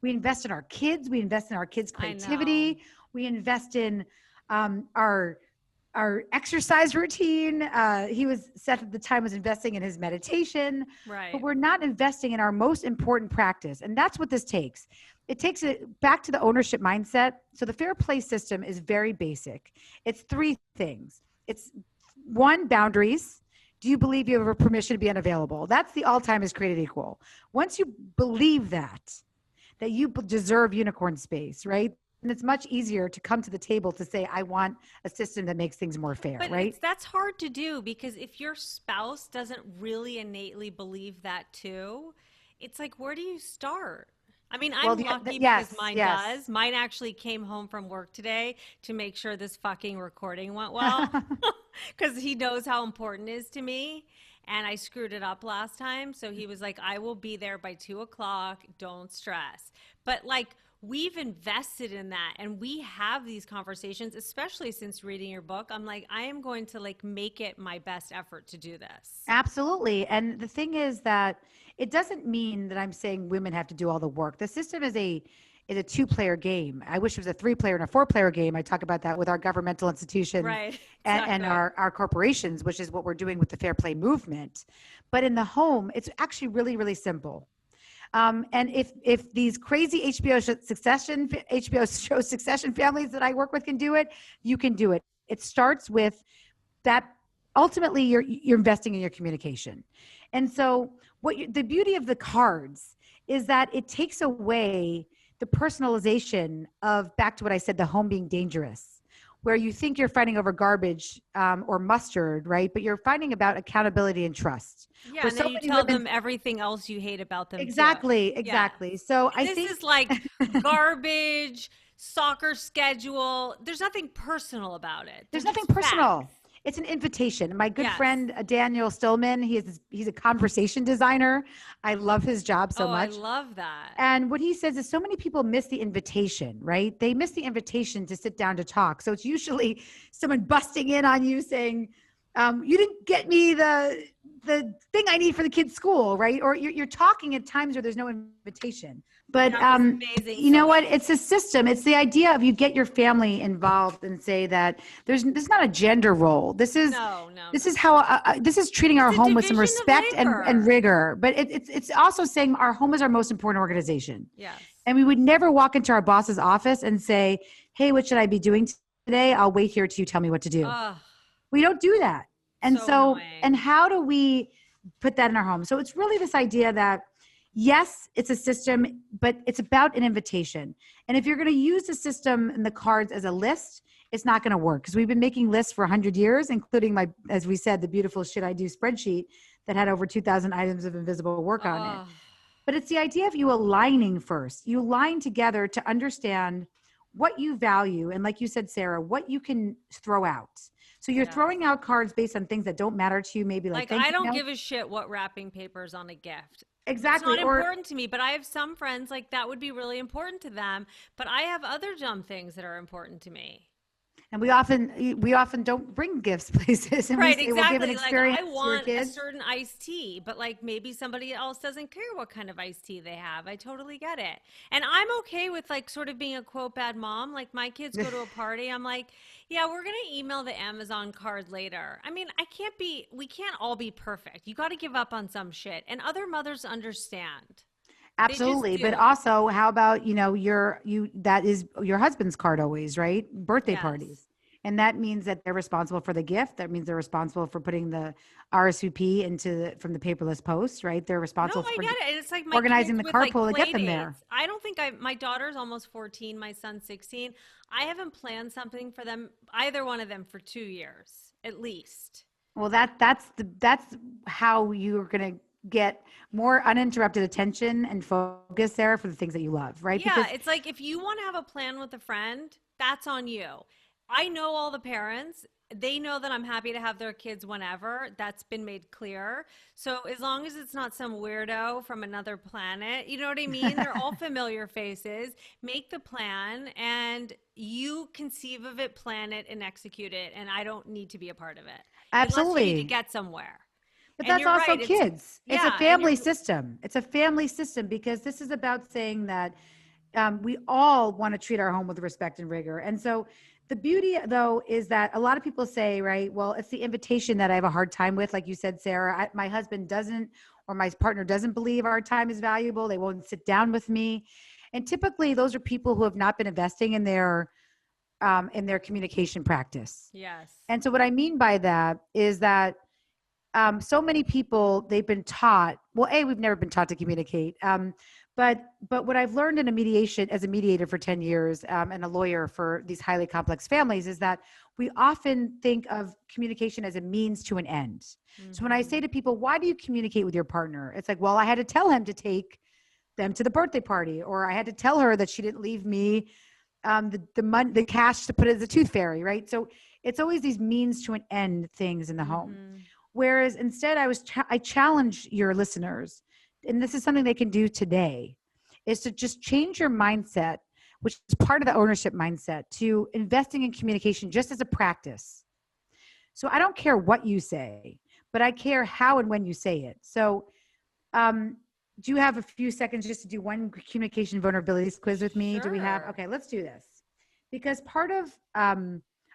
[SPEAKER 1] We invest in our kids. We invest in our kids' creativity. We invest in our exercise routine. Seth at the time was investing in his meditation.
[SPEAKER 2] Right.
[SPEAKER 1] But we're not investing in our most important practice. And that's what this takes. It takes it back to the ownership mindset. So the fair play system is very basic. It's three things. It's one, boundaries. Do you believe you have a permission to be unavailable? That's the all time is created equal. Once you believe that you deserve unicorn space, right? And it's much easier to come to the table to say, I want a system that makes things more fair, right?
[SPEAKER 2] That's hard to do, because if your spouse doesn't really innately believe that too, it's like, where do you start? I mean, I'm lucky because mine does. Mine actually came home from work today to make sure this fucking recording went well, because he knows how important it is to me. And I screwed it up last time. So he was like, I will be there by 2:00. Don't stress. But like, we've invested in that, and we have these conversations, especially since reading your book. I'm like, I am going to like make it my best effort to do this.
[SPEAKER 1] Absolutely. And the thing is that it doesn't mean that I'm saying women have to do all the work. The system is a 2-player game. I wish it was a 3-player and a 4-player game. I talk about that with our governmental institutions and our corporations, which is what we're doing with the fair play movement. But in the home, it's actually really, really simple. And if these crazy HBO show Succession families that I work with can do it, you can do it. It starts with that ultimately you're investing in your communication. And so the beauty of the cards is that it takes away the personalization of, back to what I said, the home being dangerous, where you think you're fighting over garbage or mustard, right? But you're fighting about accountability and trust.
[SPEAKER 2] Yeah,
[SPEAKER 1] Where
[SPEAKER 2] and
[SPEAKER 1] so
[SPEAKER 2] then you
[SPEAKER 1] many
[SPEAKER 2] tell
[SPEAKER 1] women,
[SPEAKER 2] them everything else you hate about them too.
[SPEAKER 1] exactly.
[SPEAKER 2] Yes.
[SPEAKER 1] So I
[SPEAKER 2] This
[SPEAKER 1] think
[SPEAKER 2] is like garbage, soccer schedule. There's nothing personal about it. They're
[SPEAKER 1] there's nothing
[SPEAKER 2] just facts.
[SPEAKER 1] personal. It's an invitation. My good
[SPEAKER 2] Yes.
[SPEAKER 1] friend, Daniel Stillman, he's a conversation designer. I love his job so
[SPEAKER 2] Oh, I
[SPEAKER 1] much.
[SPEAKER 2] love that.
[SPEAKER 1] And what he says is so many people miss the invitation, right? They miss the invitation to sit down to talk. So it's usually someone busting in on you saying, you didn't get me the thing I need for the kids' school, right? Or you're talking at times where there's no invitation. But
[SPEAKER 2] That was amazing.
[SPEAKER 1] you know what? It's a system. It's the idea of you get your family involved and say that this is not a gender role. This is how this is treating our home with some respect and rigor. But it's also saying our home is our most important organization.
[SPEAKER 2] Yes.
[SPEAKER 1] And we would never walk into our boss's office and say, "Hey, what should I be doing today? I'll wait here till you tell me what to do." We don't do that. And so and how do we put that in our home? So it's really this idea that, yes, it's a system, but it's about an invitation. And if you're going to use the system and the cards as a list, it's not going to work, because we've been making lists for 100 years, including as we said, the beautiful Should I Do spreadsheet that had over 2,000 items of invisible work on it. But it's the idea of you aligning first. You align together to understand what you value. And like you said, Sarah, what you can throw out. So you're throwing out cards based on things that don't matter to you. Maybe like
[SPEAKER 2] I don't give a shit what wrapping paper is on a gift.
[SPEAKER 1] Exactly.
[SPEAKER 2] It's not important to me, but I have some friends like that would be really important to them. But I have other dumb things that are important to me.
[SPEAKER 1] And we often don't bring gifts places. And
[SPEAKER 2] right,
[SPEAKER 1] we say,
[SPEAKER 2] exactly.
[SPEAKER 1] We'll give an experience
[SPEAKER 2] I want
[SPEAKER 1] to your
[SPEAKER 2] a
[SPEAKER 1] kids.
[SPEAKER 2] certain iced tea, but like maybe somebody else doesn't care what kind of iced tea they have. I totally get it. And I'm okay with like sort of being a quote bad mom. Like my kids go to a party, I'm like, yeah, we're going to email the Amazon card later. I mean, we can't all be perfect. You got to give up on some shit. And other mothers understand.
[SPEAKER 1] Absolutely. But also, how about, that is your husband's card always, right? Birthday parties. And that means that they're responsible for the gift. That means they're responsible for putting the RSVP from the paperless post, right? They're responsible for
[SPEAKER 2] get it. It's like
[SPEAKER 1] organizing the carpool to get them there.
[SPEAKER 2] I don't think my daughter's almost 14, my son's 16. I haven't planned something for them, either one of them, for 2 years, at least.
[SPEAKER 1] Well, that's how you're going to get more uninterrupted attention and focus there for the things that you love, right?
[SPEAKER 2] Yeah, it's like if you want to have a plan with a friend, that's on you. I know all the parents. They know that I'm happy to have their kids whenever. That's been made clear. So as long as it's not some weirdo from another planet, you know what I mean? They're all familiar faces. Make the plan and you conceive of it, plan it, and execute it. And I don't need to be a part of it.
[SPEAKER 1] Absolutely.
[SPEAKER 2] Unless you need to get somewhere.
[SPEAKER 1] But that's also kids. It's a family system. It's a family system, because this is about saying that we all want to treat our home with respect and rigor. And so the beauty, though, is that a lot of people say, right, well, it's the invitation that I have a hard time with. Like you said, Sarah, my husband doesn't, or my partner doesn't believe our time is valuable. They won't sit down with me. And typically those are people who have not been investing in their communication practice.
[SPEAKER 2] Yes.
[SPEAKER 1] And so what I mean by that is that so many people, they've been taught, we've never been taught to communicate. But what I've learned as a mediator for 10 years and a lawyer for these highly complex families, is that we often think of communication as a means to an end. Mm-hmm. So when I say to people, why do you communicate with your partner? It's like, well, I had to tell him to take them to the birthday party, or I had to tell her that she didn't leave me the cash to put it as a tooth fairy, right? So it's always these means to an end things in the home. Whereas instead I challenge your listeners, and this is something they can do today, is to just change your mindset, which is part of the ownership mindset, to investing in communication just as a practice. So I don't care what you say, but I care how and when you say it. So do you have a few seconds just to do one communication vulnerabilities quiz with me? Sure. Do we have? Okay, let's do this. Because part of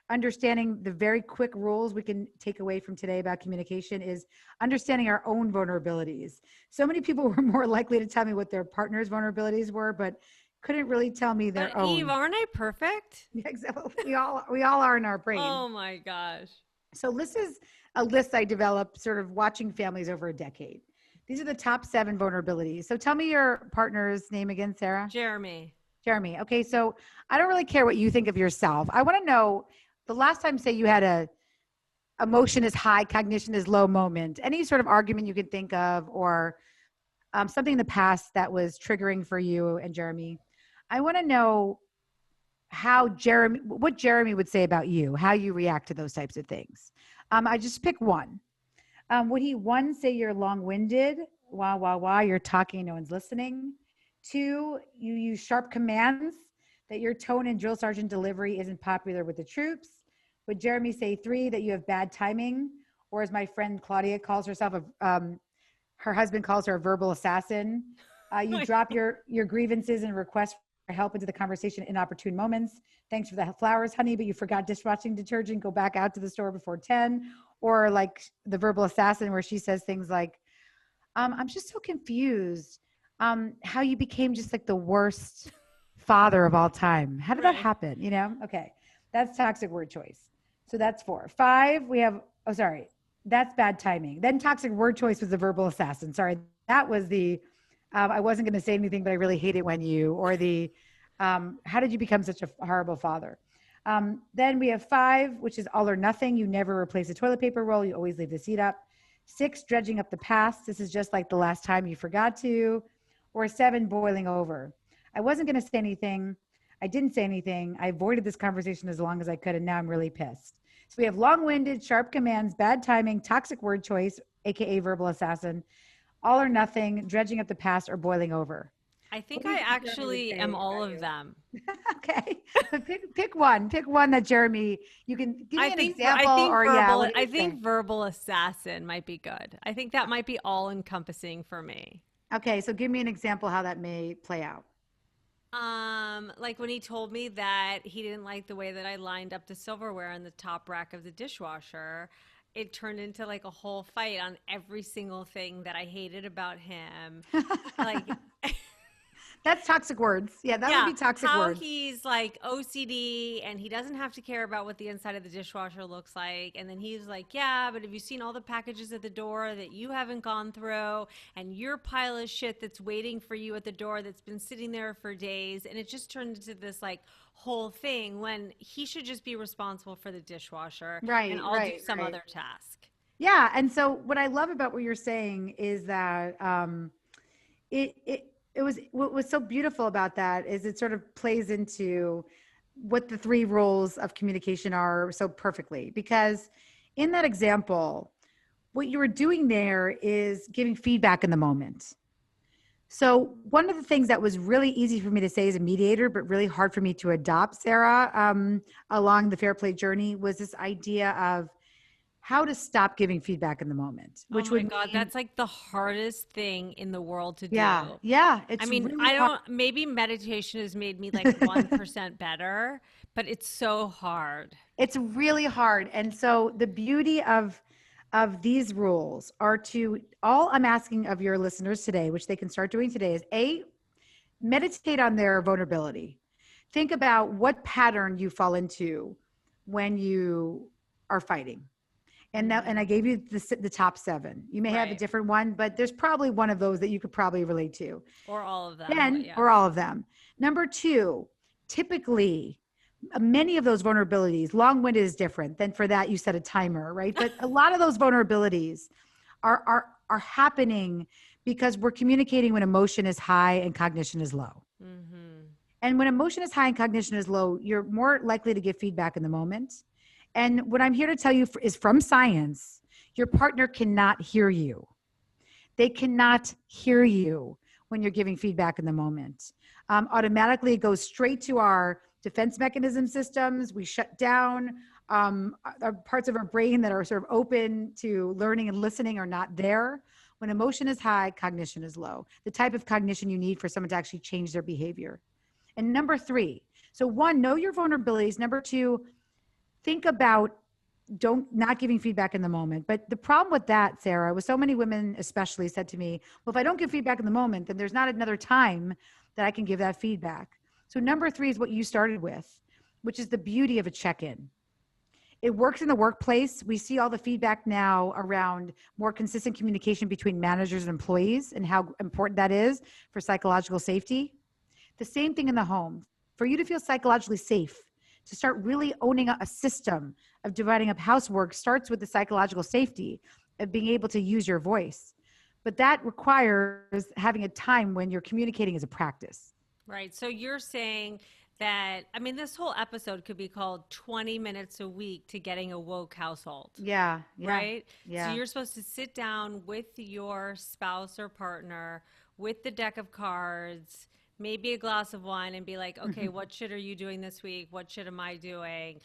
[SPEAKER 1] understanding the very quick rules we can take away from today about communication is understanding our own vulnerabilities. So many people were more likely to tell me what their partner's vulnerabilities were, but couldn't really tell me their own.
[SPEAKER 2] Eve, aren't I perfect?
[SPEAKER 1] Yeah, exactly. We all are in our brain.
[SPEAKER 2] Oh my gosh.
[SPEAKER 1] So this is a list I developed sort of watching families over a decade. These are the top 7 vulnerabilities. So tell me your partner's name again, Sarah.
[SPEAKER 2] Jeremy.
[SPEAKER 1] Jeremy. Okay. So I don't really care what you think of yourself. I want to know the last time, say you had a emotion is high, cognition is low moment, any sort of argument you could think of, or something in the past that was triggering for you and Jeremy. I want to know what Jeremy would say about you, how you react to those types of things. I just pick one. Would he, one, say you're long-winded? Wah, you're talking, no one's listening. 2, you use sharp commands, that your tone and drill sergeant delivery isn't popular with the troops. Would Jeremy say 3, that you have bad timing? Or as my friend Claudia calls herself, her husband calls her a verbal assassin. You drop your grievances and requests for help into the conversation in opportune moments. Thanks for the flowers, honey, but you forgot dishwashing detergent. Go back out to the store before 10. Or like the verbal assassin, where she says things like, I'm just so confused how you became just like the worst father of all time. How did that happen? You know? Okay. That's toxic word choice. So that's 4. 5, we have, that's bad timing. Then toxic word choice was the verbal assassin. Sorry. That was the, I wasn't going to say anything, but I really hate it when you, or the, how did you become such a horrible father? Then we have 5, which is all or nothing. You never replace a toilet paper roll. You always leave the seat up. 6, dredging up the past. This is just like the last time you forgot to. Or 7, boiling over. I wasn't going to say anything. I didn't say anything. I avoided this conversation as long as I could, and now I'm really pissed. So we have long-winded, sharp commands, bad timing, toxic word choice, aka verbal assassin, all or nothing, dredging up the past, or boiling over.
[SPEAKER 2] I think I actually am all of them.
[SPEAKER 1] Okay. Pick one. Pick one that Jeremy, you can give me an example.
[SPEAKER 2] I think verbal assassin might be good. I think that might be all encompassing for me.
[SPEAKER 1] Okay. So give me an example how that may play out.
[SPEAKER 2] Like when he told me that he didn't like the way that I lined up the silverware on the top rack of the dishwasher. It turned into like a whole fight on every single thing that I hated about him. Like
[SPEAKER 1] that's toxic words. Yeah, that would be toxic words.
[SPEAKER 2] How he's like OCD and he doesn't have to care about what the inside of the dishwasher looks like. And then he's like, yeah, but have you seen all the packages at the door that you haven't gone through, and your pile of shit that's waiting for you at the door that's been sitting there for days? And it just turned into this like whole thing when he should just be responsible for the dishwasher.
[SPEAKER 1] Right.
[SPEAKER 2] And I'll do some other task.
[SPEAKER 1] Yeah. And so what I love about what you're saying is that what was so beautiful about that is it sort of plays into what the 3 rules of communication are so perfectly, because in that example, what you were doing there is giving feedback in the moment. So one of the things that was really easy for me to say as a mediator, but really hard for me to adopt, Sarah, along the fair play journey, was this idea of how to stop giving feedback in the moment, which would
[SPEAKER 2] God, that's like the hardest thing in the world to do.
[SPEAKER 1] Yeah.
[SPEAKER 2] Maybe meditation has made me like 1% better, but it's so hard.
[SPEAKER 1] It's really hard. And so the beauty of these rules are all I'm asking of your listeners today, which they can start doing today, is meditate on their vulnerability. Think about what pattern you fall into when you are fighting. And I gave you the top 7. You may have a different one, but there's probably one of those that you could probably relate to.
[SPEAKER 2] Or all of them.
[SPEAKER 1] Or all of them. Number 2, typically, many of those vulnerabilities, long-winded is different. Then for that, you set a timer, right? But a lot of those vulnerabilities are happening because we're communicating when emotion is high and cognition is low. Mm-hmm. And when emotion is high and cognition is low, you're more likely to give feedback in the moment. And what I'm here to tell you is from science, your partner cannot hear you. They cannot hear you when you're giving feedback in the moment. Automatically, it goes straight to our defense mechanism systems. We shut down. Parts of our brain that are sort of open to learning and listening are not there. When emotion is high, cognition is low. The type of cognition you need for someone to actually change their behavior. And number 3, so 1, know your vulnerabilities. Number 2, think about not giving feedback in the moment. But the problem with that, Sarah, was so many women especially said to me, well, if I don't give feedback in the moment, then there's not another time that I can give that feedback. So number 3 is what you started with, which is the beauty of a check-in. It works in the workplace. We see all the feedback now around more consistent communication between managers and employees and how important that is for psychological safety. The same thing in the home. For you to feel psychologically safe, to start really owning a system of dividing up housework starts with the psychological safety of being able to use your voice. But that requires having a time when you're communicating as a practice.
[SPEAKER 2] Right. So you're saying that, I mean, this whole episode could be called 20 minutes a week to getting a woke household.
[SPEAKER 1] Yeah.
[SPEAKER 2] Right?
[SPEAKER 1] Yeah.
[SPEAKER 2] So you're supposed to sit down with your spouse or partner with the deck of cards, maybe a glass of wine, and be like, okay, what shit are you doing this week? What shit am I doing?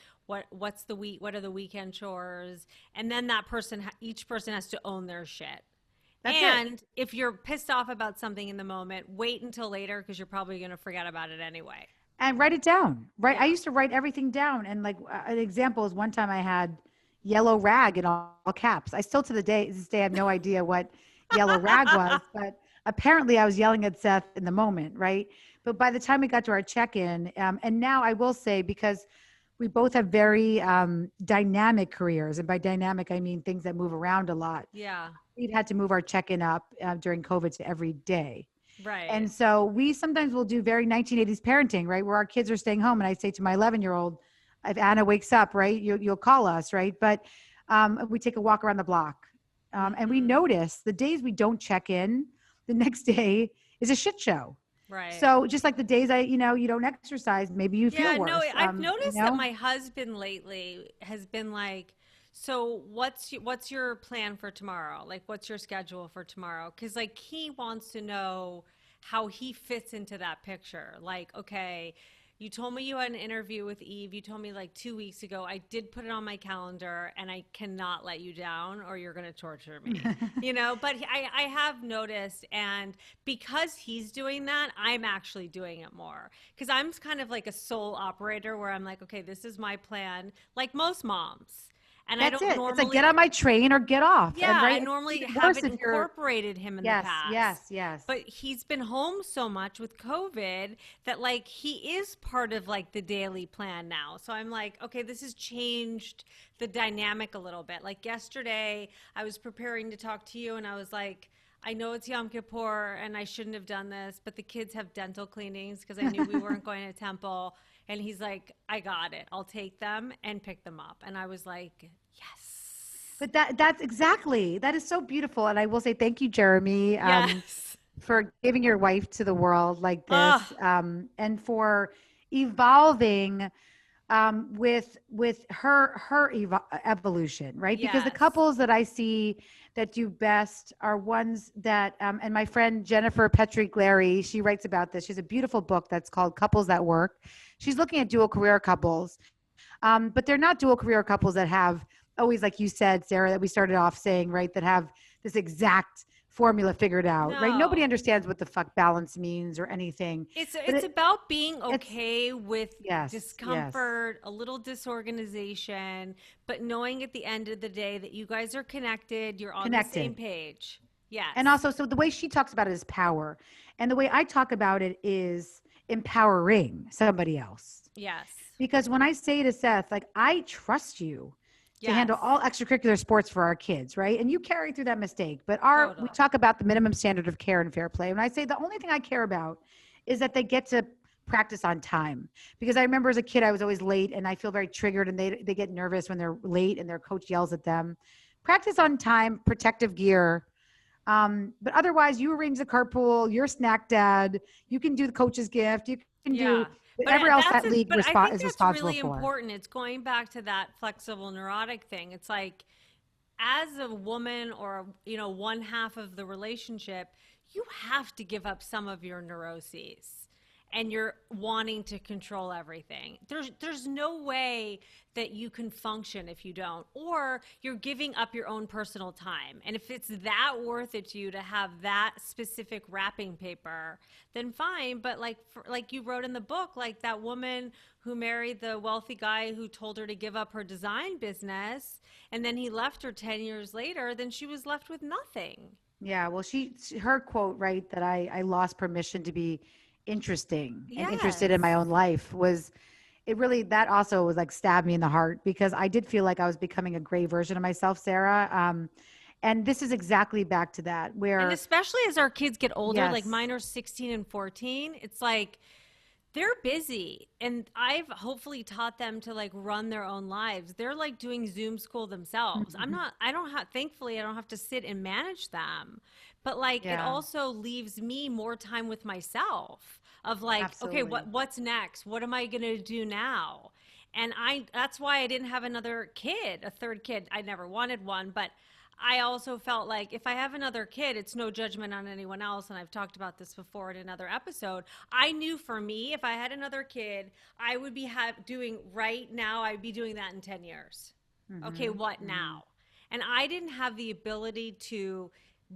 [SPEAKER 2] What's the week? What are the weekend chores? And then that person, each person has to own their shit. And if you're pissed off about something in the moment, wait until later because you're probably going to forget about it anyway.
[SPEAKER 1] And write it down. Right. Yeah. I used to write everything down. And like an example is one time I had yellow rag in all caps. I still to this day have no idea what yellow rag was, but apparently I was yelling at Seth in the moment. Right. But by the time we got to our check-in, and now I will say, because we both have very dynamic careers. And by dynamic, I mean things that move around a lot.
[SPEAKER 2] Yeah.
[SPEAKER 1] We've had to move our check-in up during COVID to every day.
[SPEAKER 2] Right.
[SPEAKER 1] And so we sometimes will do very 1980s parenting, right? Where our kids are staying home. And I say to my 11-year-old, if Anna wakes up, right, you'll call us, right? But we take a walk around the block. And we notice the days we don't check in, the next day is a shit show.
[SPEAKER 2] Right.
[SPEAKER 1] So just like the days you don't exercise, maybe you feel worse.
[SPEAKER 2] No, I've noticed that my husband lately has been like, so what's your plan for tomorrow? Like, what's your schedule for tomorrow? Because like he wants to know how he fits into that picture. Like, okay, you told me you had an interview with Eve. You told me like 2 weeks ago. I did put it on my calendar, and I cannot let you down, or you're going to torture me. But I have noticed, and because he's doing that, I'm actually doing it more. Because I'm kind of like a sole operator where I'm like, okay, this is my plan, like most moms. And
[SPEAKER 1] That's
[SPEAKER 2] I don't normally,
[SPEAKER 1] it's like get on my train or get off.
[SPEAKER 2] Yeah,
[SPEAKER 1] and, right?
[SPEAKER 2] I normally haven't incorporated him in the past.
[SPEAKER 1] Yes.
[SPEAKER 2] But he's been home so much with COVID that like he is part of like the daily plan now. So I'm like, okay, this has changed the dynamic a little bit. Like yesterday, I was preparing to talk to you, and I was like, I know it's Yom Kippur, and I shouldn't have done this, but the kids have dental cleanings because I knew we weren't going to temple. And he's like, I got it. I'll take them and pick them up. And I was like, yes.
[SPEAKER 1] But that is so beautiful. And I will say thank you, Jeremy, for giving your wife to the world like this, and for evolving with her evolution, right?
[SPEAKER 2] Yes.
[SPEAKER 1] Because the couples that I see that do best are ones that, and my friend Jennifer Petrie-Glary, she writes about this. She has a beautiful book that's called Couples That Work. She's looking at dual career couples, but they're not dual career couples that have always, like you said, Sarah, that we started off saying, right, that have this exact formula figured out, right? Nobody understands what the fuck balance means or anything.
[SPEAKER 2] It's about being okay with discomfort, a little disorganization, but knowing at the end of the day that you guys are connected, you're on the same page. Yes.
[SPEAKER 1] And also, so the way she talks about it is power. And the way I talk about it is empowering somebody else.
[SPEAKER 2] Yes.
[SPEAKER 1] Because when I say to Seth, like, I trust you to handle all extracurricular sports for our kids, right? And you carry through that mistake. But we talk about the minimum standard of care and fair play. And I say the only thing I care about is that they get to practice on time. Because I remember as a kid, I was always late, and I feel very triggered, and they get nervous when they're late and their coach yells at them. Practice on time, protective gear. But otherwise, you arrange the carpool, you're snack dad, you can do the coach's gift, you can do whatever else that league is responsible for.
[SPEAKER 2] Really important. It's going back to that flexible neurotic thing. It's like, as a woman or, one half of the relationship, you have to give up some of your neuroses. And you're wanting to control everything. There's no way that you can function if you don't, or you're giving up your own personal time. And if it's that worth it to you to have that specific wrapping paper, then fine. But like you wrote in the book, like that woman who married the wealthy guy who told her to give up her design business, and then he left her 10 years later, then she was left with nothing.
[SPEAKER 1] Yeah, well, her quote, right, that I lost permission to be interesting and interested in my own life it really, that also was like stabbed me in the heart because I did feel like I was becoming a gray version of myself, Sarah. And this is exactly back to that
[SPEAKER 2] And
[SPEAKER 1] where,
[SPEAKER 2] especially as our kids get older, like
[SPEAKER 1] yes,
[SPEAKER 2] mine are 16 and 14, it's like they're busy, and I've hopefully taught them to like run their own lives. They're like doing Zoom school themselves.
[SPEAKER 1] mhm,
[SPEAKER 2] I don't have, thankfully, I don't have to sit and manage them. But like it
[SPEAKER 1] yeah,
[SPEAKER 2] also leaves me more time with myself of like, okay,
[SPEAKER 1] absolutely.
[SPEAKER 2] what's next? What am I going to do now? And that's why I didn't have another kid, a third kid. I never wanted one, but I also felt like if I have another kid, it's no judgment on anyone else. And I've talked about this before in another episode. I knew for me, if I had another kid, I would be doing right now, I'd be doing that in 10 years. Okay,
[SPEAKER 1] Hmm.
[SPEAKER 2] what
[SPEAKER 1] Hmm.
[SPEAKER 2] now? And I didn't have the ability to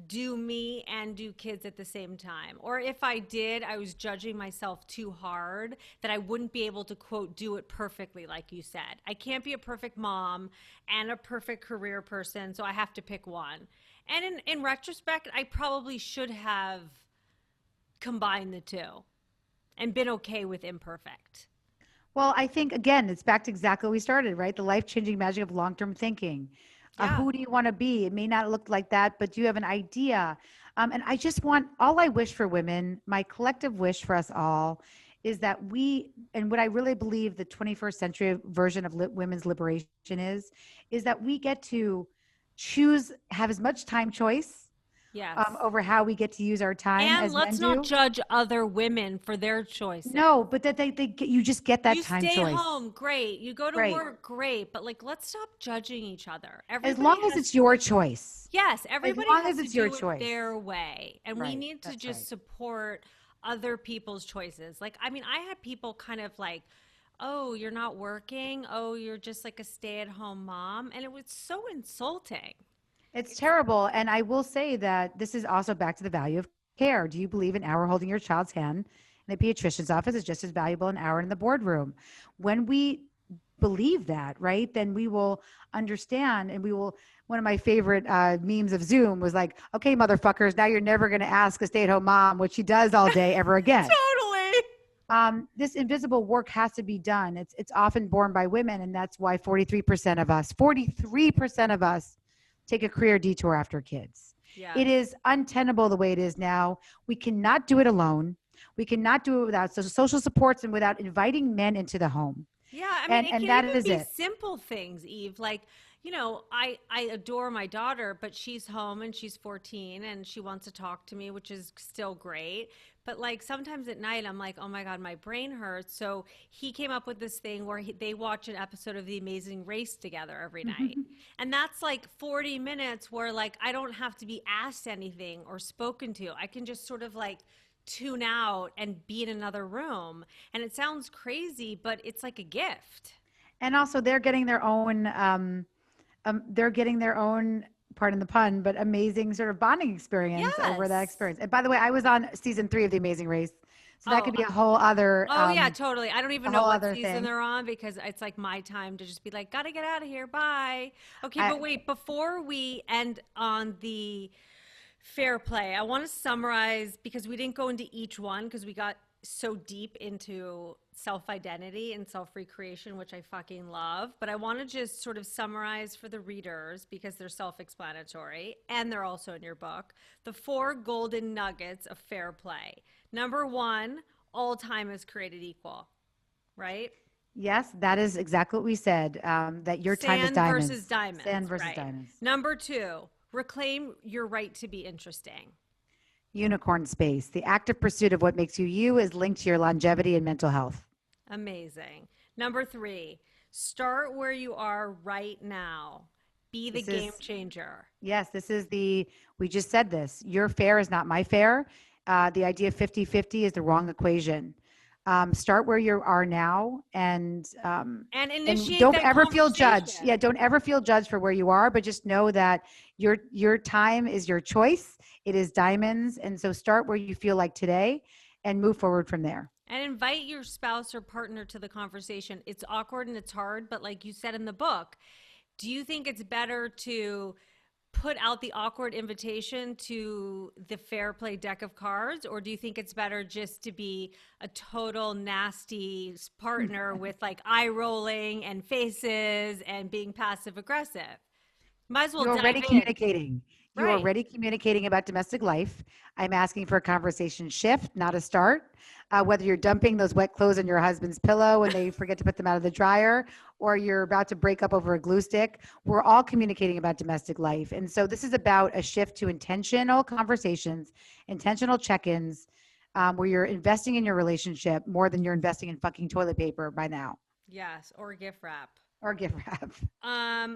[SPEAKER 2] do me and do kids at the same time. Or if I did, I was judging myself too hard that I wouldn't be able to, quote, do it perfectly, like you said. I can't be a perfect mom and a perfect career person, so I have to pick one. And in retrospect, I probably should have combined the two and been okay with imperfect.
[SPEAKER 1] Well, I think again, it's back to exactly where we started, right? The life-changing magic of long-term thinking.
[SPEAKER 2] Yeah.
[SPEAKER 1] Who do you want to be? It may not look like that, but do you have an idea? And I just want all I wish for women, my collective wish for us all, is that we, and what I really believe the 21st century version of women's liberation is that we get to choose, have as much time choice
[SPEAKER 2] Yes.
[SPEAKER 1] over how we get to use our time
[SPEAKER 2] And
[SPEAKER 1] as men
[SPEAKER 2] let's not
[SPEAKER 1] do.
[SPEAKER 2] judge other women for their choices.
[SPEAKER 1] No, but that you just get that
[SPEAKER 2] You
[SPEAKER 1] time
[SPEAKER 2] stay
[SPEAKER 1] choice.
[SPEAKER 2] home, great. You go to
[SPEAKER 1] Right.
[SPEAKER 2] work, great. But like, let's stop judging each other.
[SPEAKER 1] As
[SPEAKER 2] Everybody
[SPEAKER 1] long as
[SPEAKER 2] has,
[SPEAKER 1] it's your choice.
[SPEAKER 2] yes,
[SPEAKER 1] As
[SPEAKER 2] everybody
[SPEAKER 1] long
[SPEAKER 2] has
[SPEAKER 1] as
[SPEAKER 2] to
[SPEAKER 1] it's your
[SPEAKER 2] do it
[SPEAKER 1] choice.
[SPEAKER 2] their way. And we
[SPEAKER 1] Right.
[SPEAKER 2] need to
[SPEAKER 1] That's
[SPEAKER 2] just
[SPEAKER 1] right.
[SPEAKER 2] support other people's choices. Like, I mean, I had people kind of like, oh, you're not working. Oh, you're just like a stay at home mom. And it was so insulting.
[SPEAKER 1] It's terrible. And I will say that this is also back to the value of care. Do you believe an hour holding your child's hand in a pediatrician's office is just as valuable an hour in the boardroom? When we believe that, right, then we will understand and we will. One of my favorite memes of Zoom was like, okay, motherfuckers, now you're never going to ask a stay at home mom what she does all day ever again.
[SPEAKER 2] Totally.
[SPEAKER 1] This invisible work has to be done. It's often borne by women, and that's why 43% of us take a career detour after kids. It
[SPEAKER 2] Yes.
[SPEAKER 1] is untenable the way it is now. We cannot do it alone. We cannot do it without social supports and without inviting men into the home.
[SPEAKER 2] Yeah, I mean, it
[SPEAKER 1] And
[SPEAKER 2] can
[SPEAKER 1] that
[SPEAKER 2] even
[SPEAKER 1] is
[SPEAKER 2] be
[SPEAKER 1] it.
[SPEAKER 2] simple things, Eve. Like, I adore my daughter, but she's home and she's 14 and she wants to talk to me, which is still great. But like sometimes at night, I'm like, oh my God, my brain hurts. So he came up with this thing where they watch an episode of The Amazing Race together every night. And that's like 40 minutes where like I don't have to be asked anything or spoken to. I can just sort of like tune out and be in another room. And it sounds crazy, but it's like a gift.
[SPEAKER 1] And also, they're getting their own, pardon the pun, but amazing sort of bonding experience over that
[SPEAKER 2] Yes.
[SPEAKER 1] experience. And by the way, I was on season 3 of The Amazing Race, so that
[SPEAKER 2] Oh,
[SPEAKER 1] could be
[SPEAKER 2] oh yeah, totally. I don't
[SPEAKER 1] a
[SPEAKER 2] even know
[SPEAKER 1] whole
[SPEAKER 2] what
[SPEAKER 1] other
[SPEAKER 2] season
[SPEAKER 1] thing.
[SPEAKER 2] they're on because it's like my time to just be like, gotta get out of here. Bye. Okay,
[SPEAKER 1] I,
[SPEAKER 2] but wait, before we end on the fair play, I want to summarize because we didn't go into each one because we got so deep into self identity and self recreation, which I fucking love. But I want to just sort of summarize for the readers because they're self explanatory and they're also in your book the 4 golden nuggets of fair play. Number one, all time is created equal, right?
[SPEAKER 1] yes, that is exactly what we said. That your time is
[SPEAKER 2] Sand versus
[SPEAKER 1] diamonds.
[SPEAKER 2] diamonds,
[SPEAKER 1] Sand versus
[SPEAKER 2] right?
[SPEAKER 1] diamonds.
[SPEAKER 2] Number two, reclaim your right to be interesting.
[SPEAKER 1] Unicorn space. The active pursuit of what makes you you is linked to your longevity and mental health.
[SPEAKER 2] Amazing. Number three, start where you are right now. Be the
[SPEAKER 1] This
[SPEAKER 2] game
[SPEAKER 1] is,
[SPEAKER 2] changer.
[SPEAKER 1] yes, we just said this. Your fair is not my fair. The idea of 50-50 is the wrong equation. Start where you are now
[SPEAKER 2] And
[SPEAKER 1] and
[SPEAKER 2] initiate
[SPEAKER 1] don't
[SPEAKER 2] that
[SPEAKER 1] ever feel judged.
[SPEAKER 2] conversation.
[SPEAKER 1] Yeah, don't ever feel judged for where you are, but just know that your time is your choice. It is diamonds. And so start where you feel like today and move forward from there.
[SPEAKER 2] And invite your spouse or partner to the conversation. It's awkward and it's hard, but like you said in the book, do you think it's better to put out the awkward invitation to the fair play deck of cards? Or do you think it's better just to be a total nasty partner with like eye rolling and faces and being passive aggressive? Might as well
[SPEAKER 1] You're
[SPEAKER 2] dive
[SPEAKER 1] already
[SPEAKER 2] in.
[SPEAKER 1] communicating. You're
[SPEAKER 2] Right.
[SPEAKER 1] already communicating about domestic life. I'm asking for a conversation shift, not a start. Whether you're dumping those wet clothes on your husband's pillow and they forget to put them out of the dryer, or you're about to break up over a glue stick, we're all communicating about domestic life. And so this is about a shift to intentional conversations, intentional check-ins, where you're investing in your relationship more than you're investing in fucking toilet paper by now.
[SPEAKER 2] Yes, or gift wrap.
[SPEAKER 1] Or gift wrap.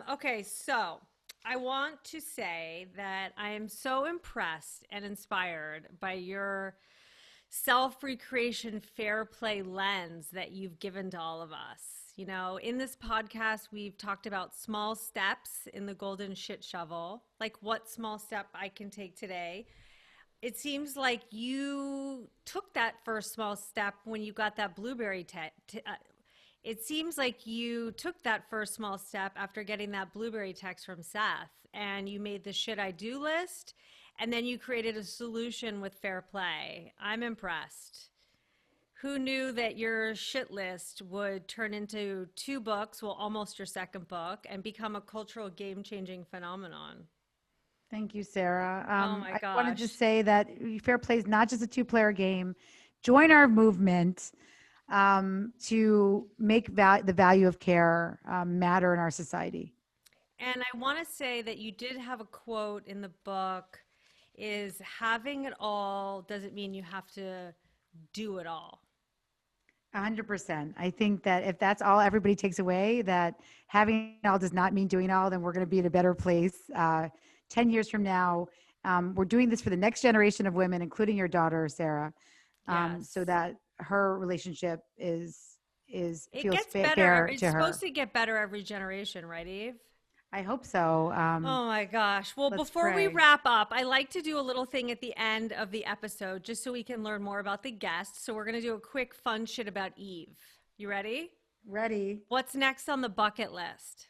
[SPEAKER 2] Okay, so I want to say that I am so impressed and inspired by your self-recreation fair play lens that you've given to all of us. You know, in this podcast, we've talked about small steps in the golden shit shovel, like what small step I can take today. It seems like you took that first small step when you got that blueberry it seems like you took that first small step after getting that blueberry text from Seth, and you made the should I do list, and then you created a solution with fair play. I'm impressed. Who knew that your shit list would turn into 2 books, well, almost your second book, and become a cultural game-changing phenomenon?
[SPEAKER 1] Thank you, Sarah.
[SPEAKER 2] Oh my
[SPEAKER 1] I
[SPEAKER 2] gosh.
[SPEAKER 1] wanted to say that fair play is not just a 2-player game. Join our movement to make the value of care matter in our society.
[SPEAKER 2] And I want to say that you did have a quote in the book, is having it all doesn't mean you have to do it all.
[SPEAKER 1] 100%. I think that if that's all everybody takes away, that having it all does not mean doing it all, then we're going to be in a better place 10 years from now. We're doing this for the next generation of women, including your daughter, Sarah, so that her relationship feels fair
[SPEAKER 2] It's
[SPEAKER 1] to her.
[SPEAKER 2] supposed to get better every generation, right, Eve?
[SPEAKER 1] I hope so.
[SPEAKER 2] Oh my gosh. Well, before we wrap up, I like to do a little thing at the end of the episode just so we can learn more about the guest. So we're going to do a quick fun shit about Eve. You ready?
[SPEAKER 1] Ready.
[SPEAKER 2] What's next on the bucket list?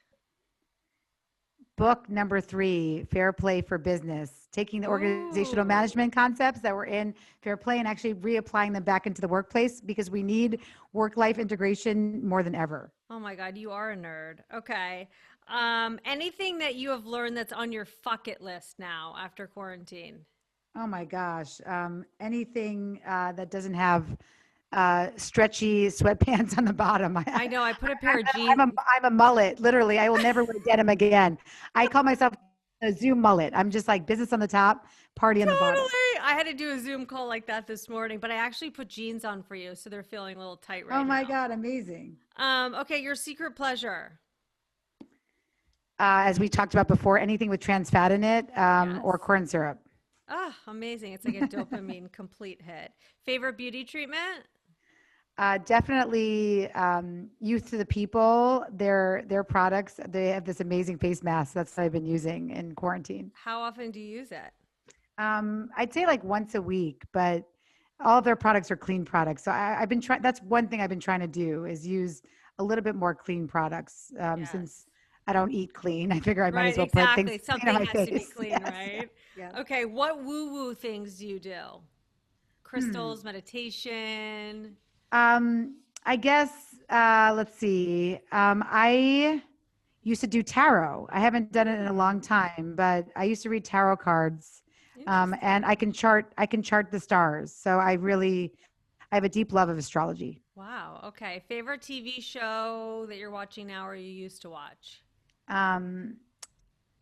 [SPEAKER 1] Book number 3, Fair Play for Business, taking the organizational management concepts that were in Fair Play and actually reapplying them back into the workplace, because we need work-life integration more than ever.
[SPEAKER 2] Oh my God, you are a nerd. Okay. Anything that you have learned that's on your fucket list now after quarantine?
[SPEAKER 1] Oh my gosh. Anything that doesn't have stretchy sweatpants on the bottom.
[SPEAKER 2] I know. I put a pair of jeans.
[SPEAKER 1] I'm a mullet. Literally, I will never wear denim again. I call myself a Zoom mullet. I'm just like business on the top, party on the bottom.
[SPEAKER 2] I had to do a Zoom call like that this morning, but I actually put jeans on for you, so they're feeling a little tight right now.
[SPEAKER 1] Oh my God, amazing.
[SPEAKER 2] Okay, your secret pleasure.
[SPEAKER 1] As we talked about before, anything with trans fat in it, or corn syrup.
[SPEAKER 2] Oh, amazing. It's like a dopamine complete hit. Favorite beauty treatment?
[SPEAKER 1] Definitely Youth to the People, their products. They have this amazing face mask. That's what I've been using in quarantine.
[SPEAKER 2] How often do you use it?
[SPEAKER 1] I'd say like once a week, but all of their products are clean products. So I've been trying, that's one thing I've been trying to do, is use a little bit more clean products since I don't eat clean. I figure I might as well put things
[SPEAKER 2] Something
[SPEAKER 1] on my
[SPEAKER 2] has
[SPEAKER 1] face.
[SPEAKER 2] to be clean, right?
[SPEAKER 1] Yes.
[SPEAKER 2] Okay, what woo-woo things do you do? Crystals, meditation?
[SPEAKER 1] I guess, let's see. I used to do tarot. I haven't done it in a long time, but I used to read tarot cards. And I can chart the stars. So I have a deep love of astrology.
[SPEAKER 2] Wow. Okay. Favorite TV show that you're watching now or you used to watch?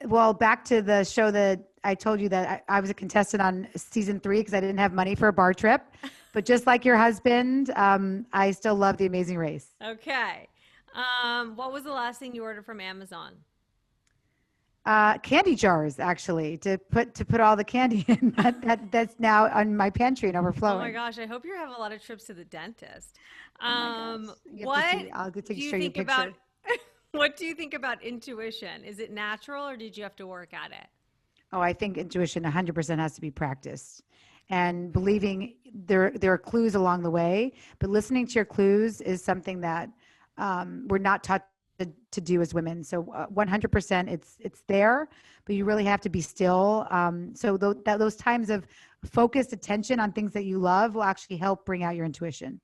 [SPEAKER 1] Well, back to the show that I told you that I was a contestant on season 3 because I didn't have money for a bar trip. But just like your husband, I still love The Amazing Race.
[SPEAKER 2] Okay. What was the last thing you ordered from Amazon?
[SPEAKER 1] Candy jars, actually, to put all the candy in that's now on my pantry and overflowing.
[SPEAKER 2] Oh my gosh! I hope you have a lot of trips to the dentist.
[SPEAKER 1] I'll get to show you a picture.
[SPEAKER 2] What do you think about intuition? Is it natural or did you have to work at it?
[SPEAKER 1] Oh, I think intuition 100% has to be practiced, and believing there are clues along the way. But listening to your clues is something that we're not taught to do as women. So 100% it's there, but you really have to be still. So those times of focused attention on things that you love will actually help bring out your intuition.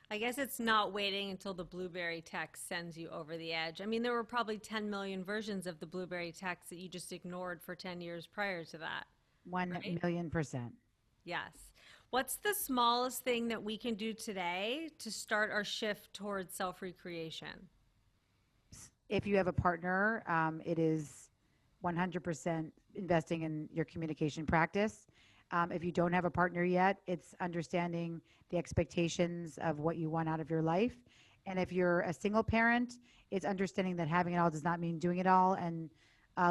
[SPEAKER 2] I guess it's not waiting until the blueberry text sends you over the edge. I mean, there were probably 10 million versions of the blueberry text that you just ignored for 10 years prior to that.
[SPEAKER 1] 1,000,000%.
[SPEAKER 2] Yes. What's the smallest thing that we can do today to start our shift towards self-recreation?
[SPEAKER 1] If you have a partner, it is 100% investing in your communication practice. If you don't have a partner yet, it's understanding the expectations of what you want out of your life. And if you're a single parent, it's understanding that having it all does not mean doing it all, and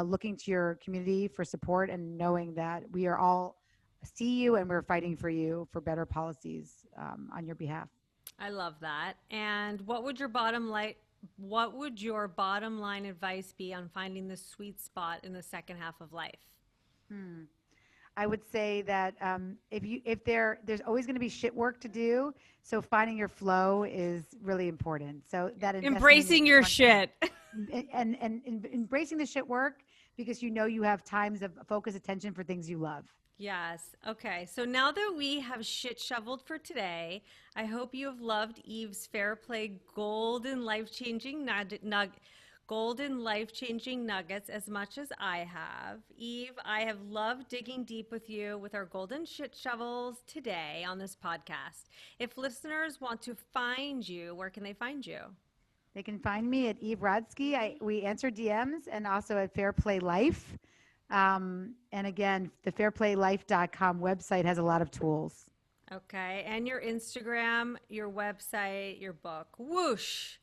[SPEAKER 1] looking to your community for support and knowing that we are all see you and we're fighting for you for better policies on your behalf.
[SPEAKER 2] I love that. And what would your bottom line advice be on finding the sweet spot in the second half of life?
[SPEAKER 1] I would say that there's always going to be shit work to do. So finding your flow is really important. So that
[SPEAKER 2] embracing your shit
[SPEAKER 1] and embracing the shit work, because you have times of focused attention for things you love.
[SPEAKER 2] Yes. Okay. So now that we have shit shoveled for today, I hope you have loved Eve's Fair Play golden life-changing nuggets as much as I have. Eve, I have loved digging deep with you with our golden shit shovels today on this podcast. If listeners want to find you, where can they find you?
[SPEAKER 1] They can find me at Eve Rodsky. We answer DMs, and also at Fair Play Life. And again, the fairplaylife.com website has a lot of tools.
[SPEAKER 2] Okay. And your Instagram, your website, your book. Whoosh.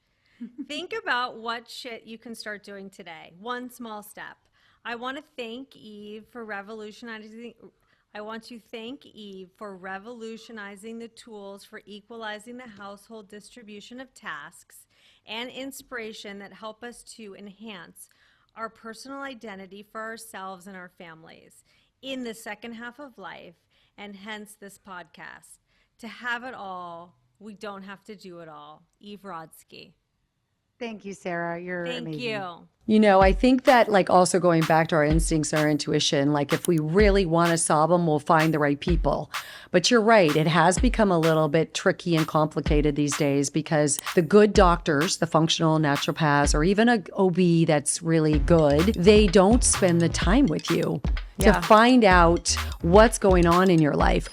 [SPEAKER 2] Think about what shit you can start doing today. One small step. I want to thank Eve for revolutionizing the tools for equalizing the household distribution of tasks and inspiration that help us to enhance our personal identity for ourselves and our families in the second half of life, and hence this podcast. To have it all, we don't have to do it all. Eve Rodsky.
[SPEAKER 1] Thank you, Sarah. You're amazing.
[SPEAKER 2] Thank you.
[SPEAKER 4] You know, I think that also going back to our instincts, our intuition, if we really want to solve them, we'll find the right people. But you're right. It has become a little bit tricky and complicated these days, because the good doctors, the functional naturopaths, or even an OB that's really good, they don't spend the time with you to find out what's going on in your life.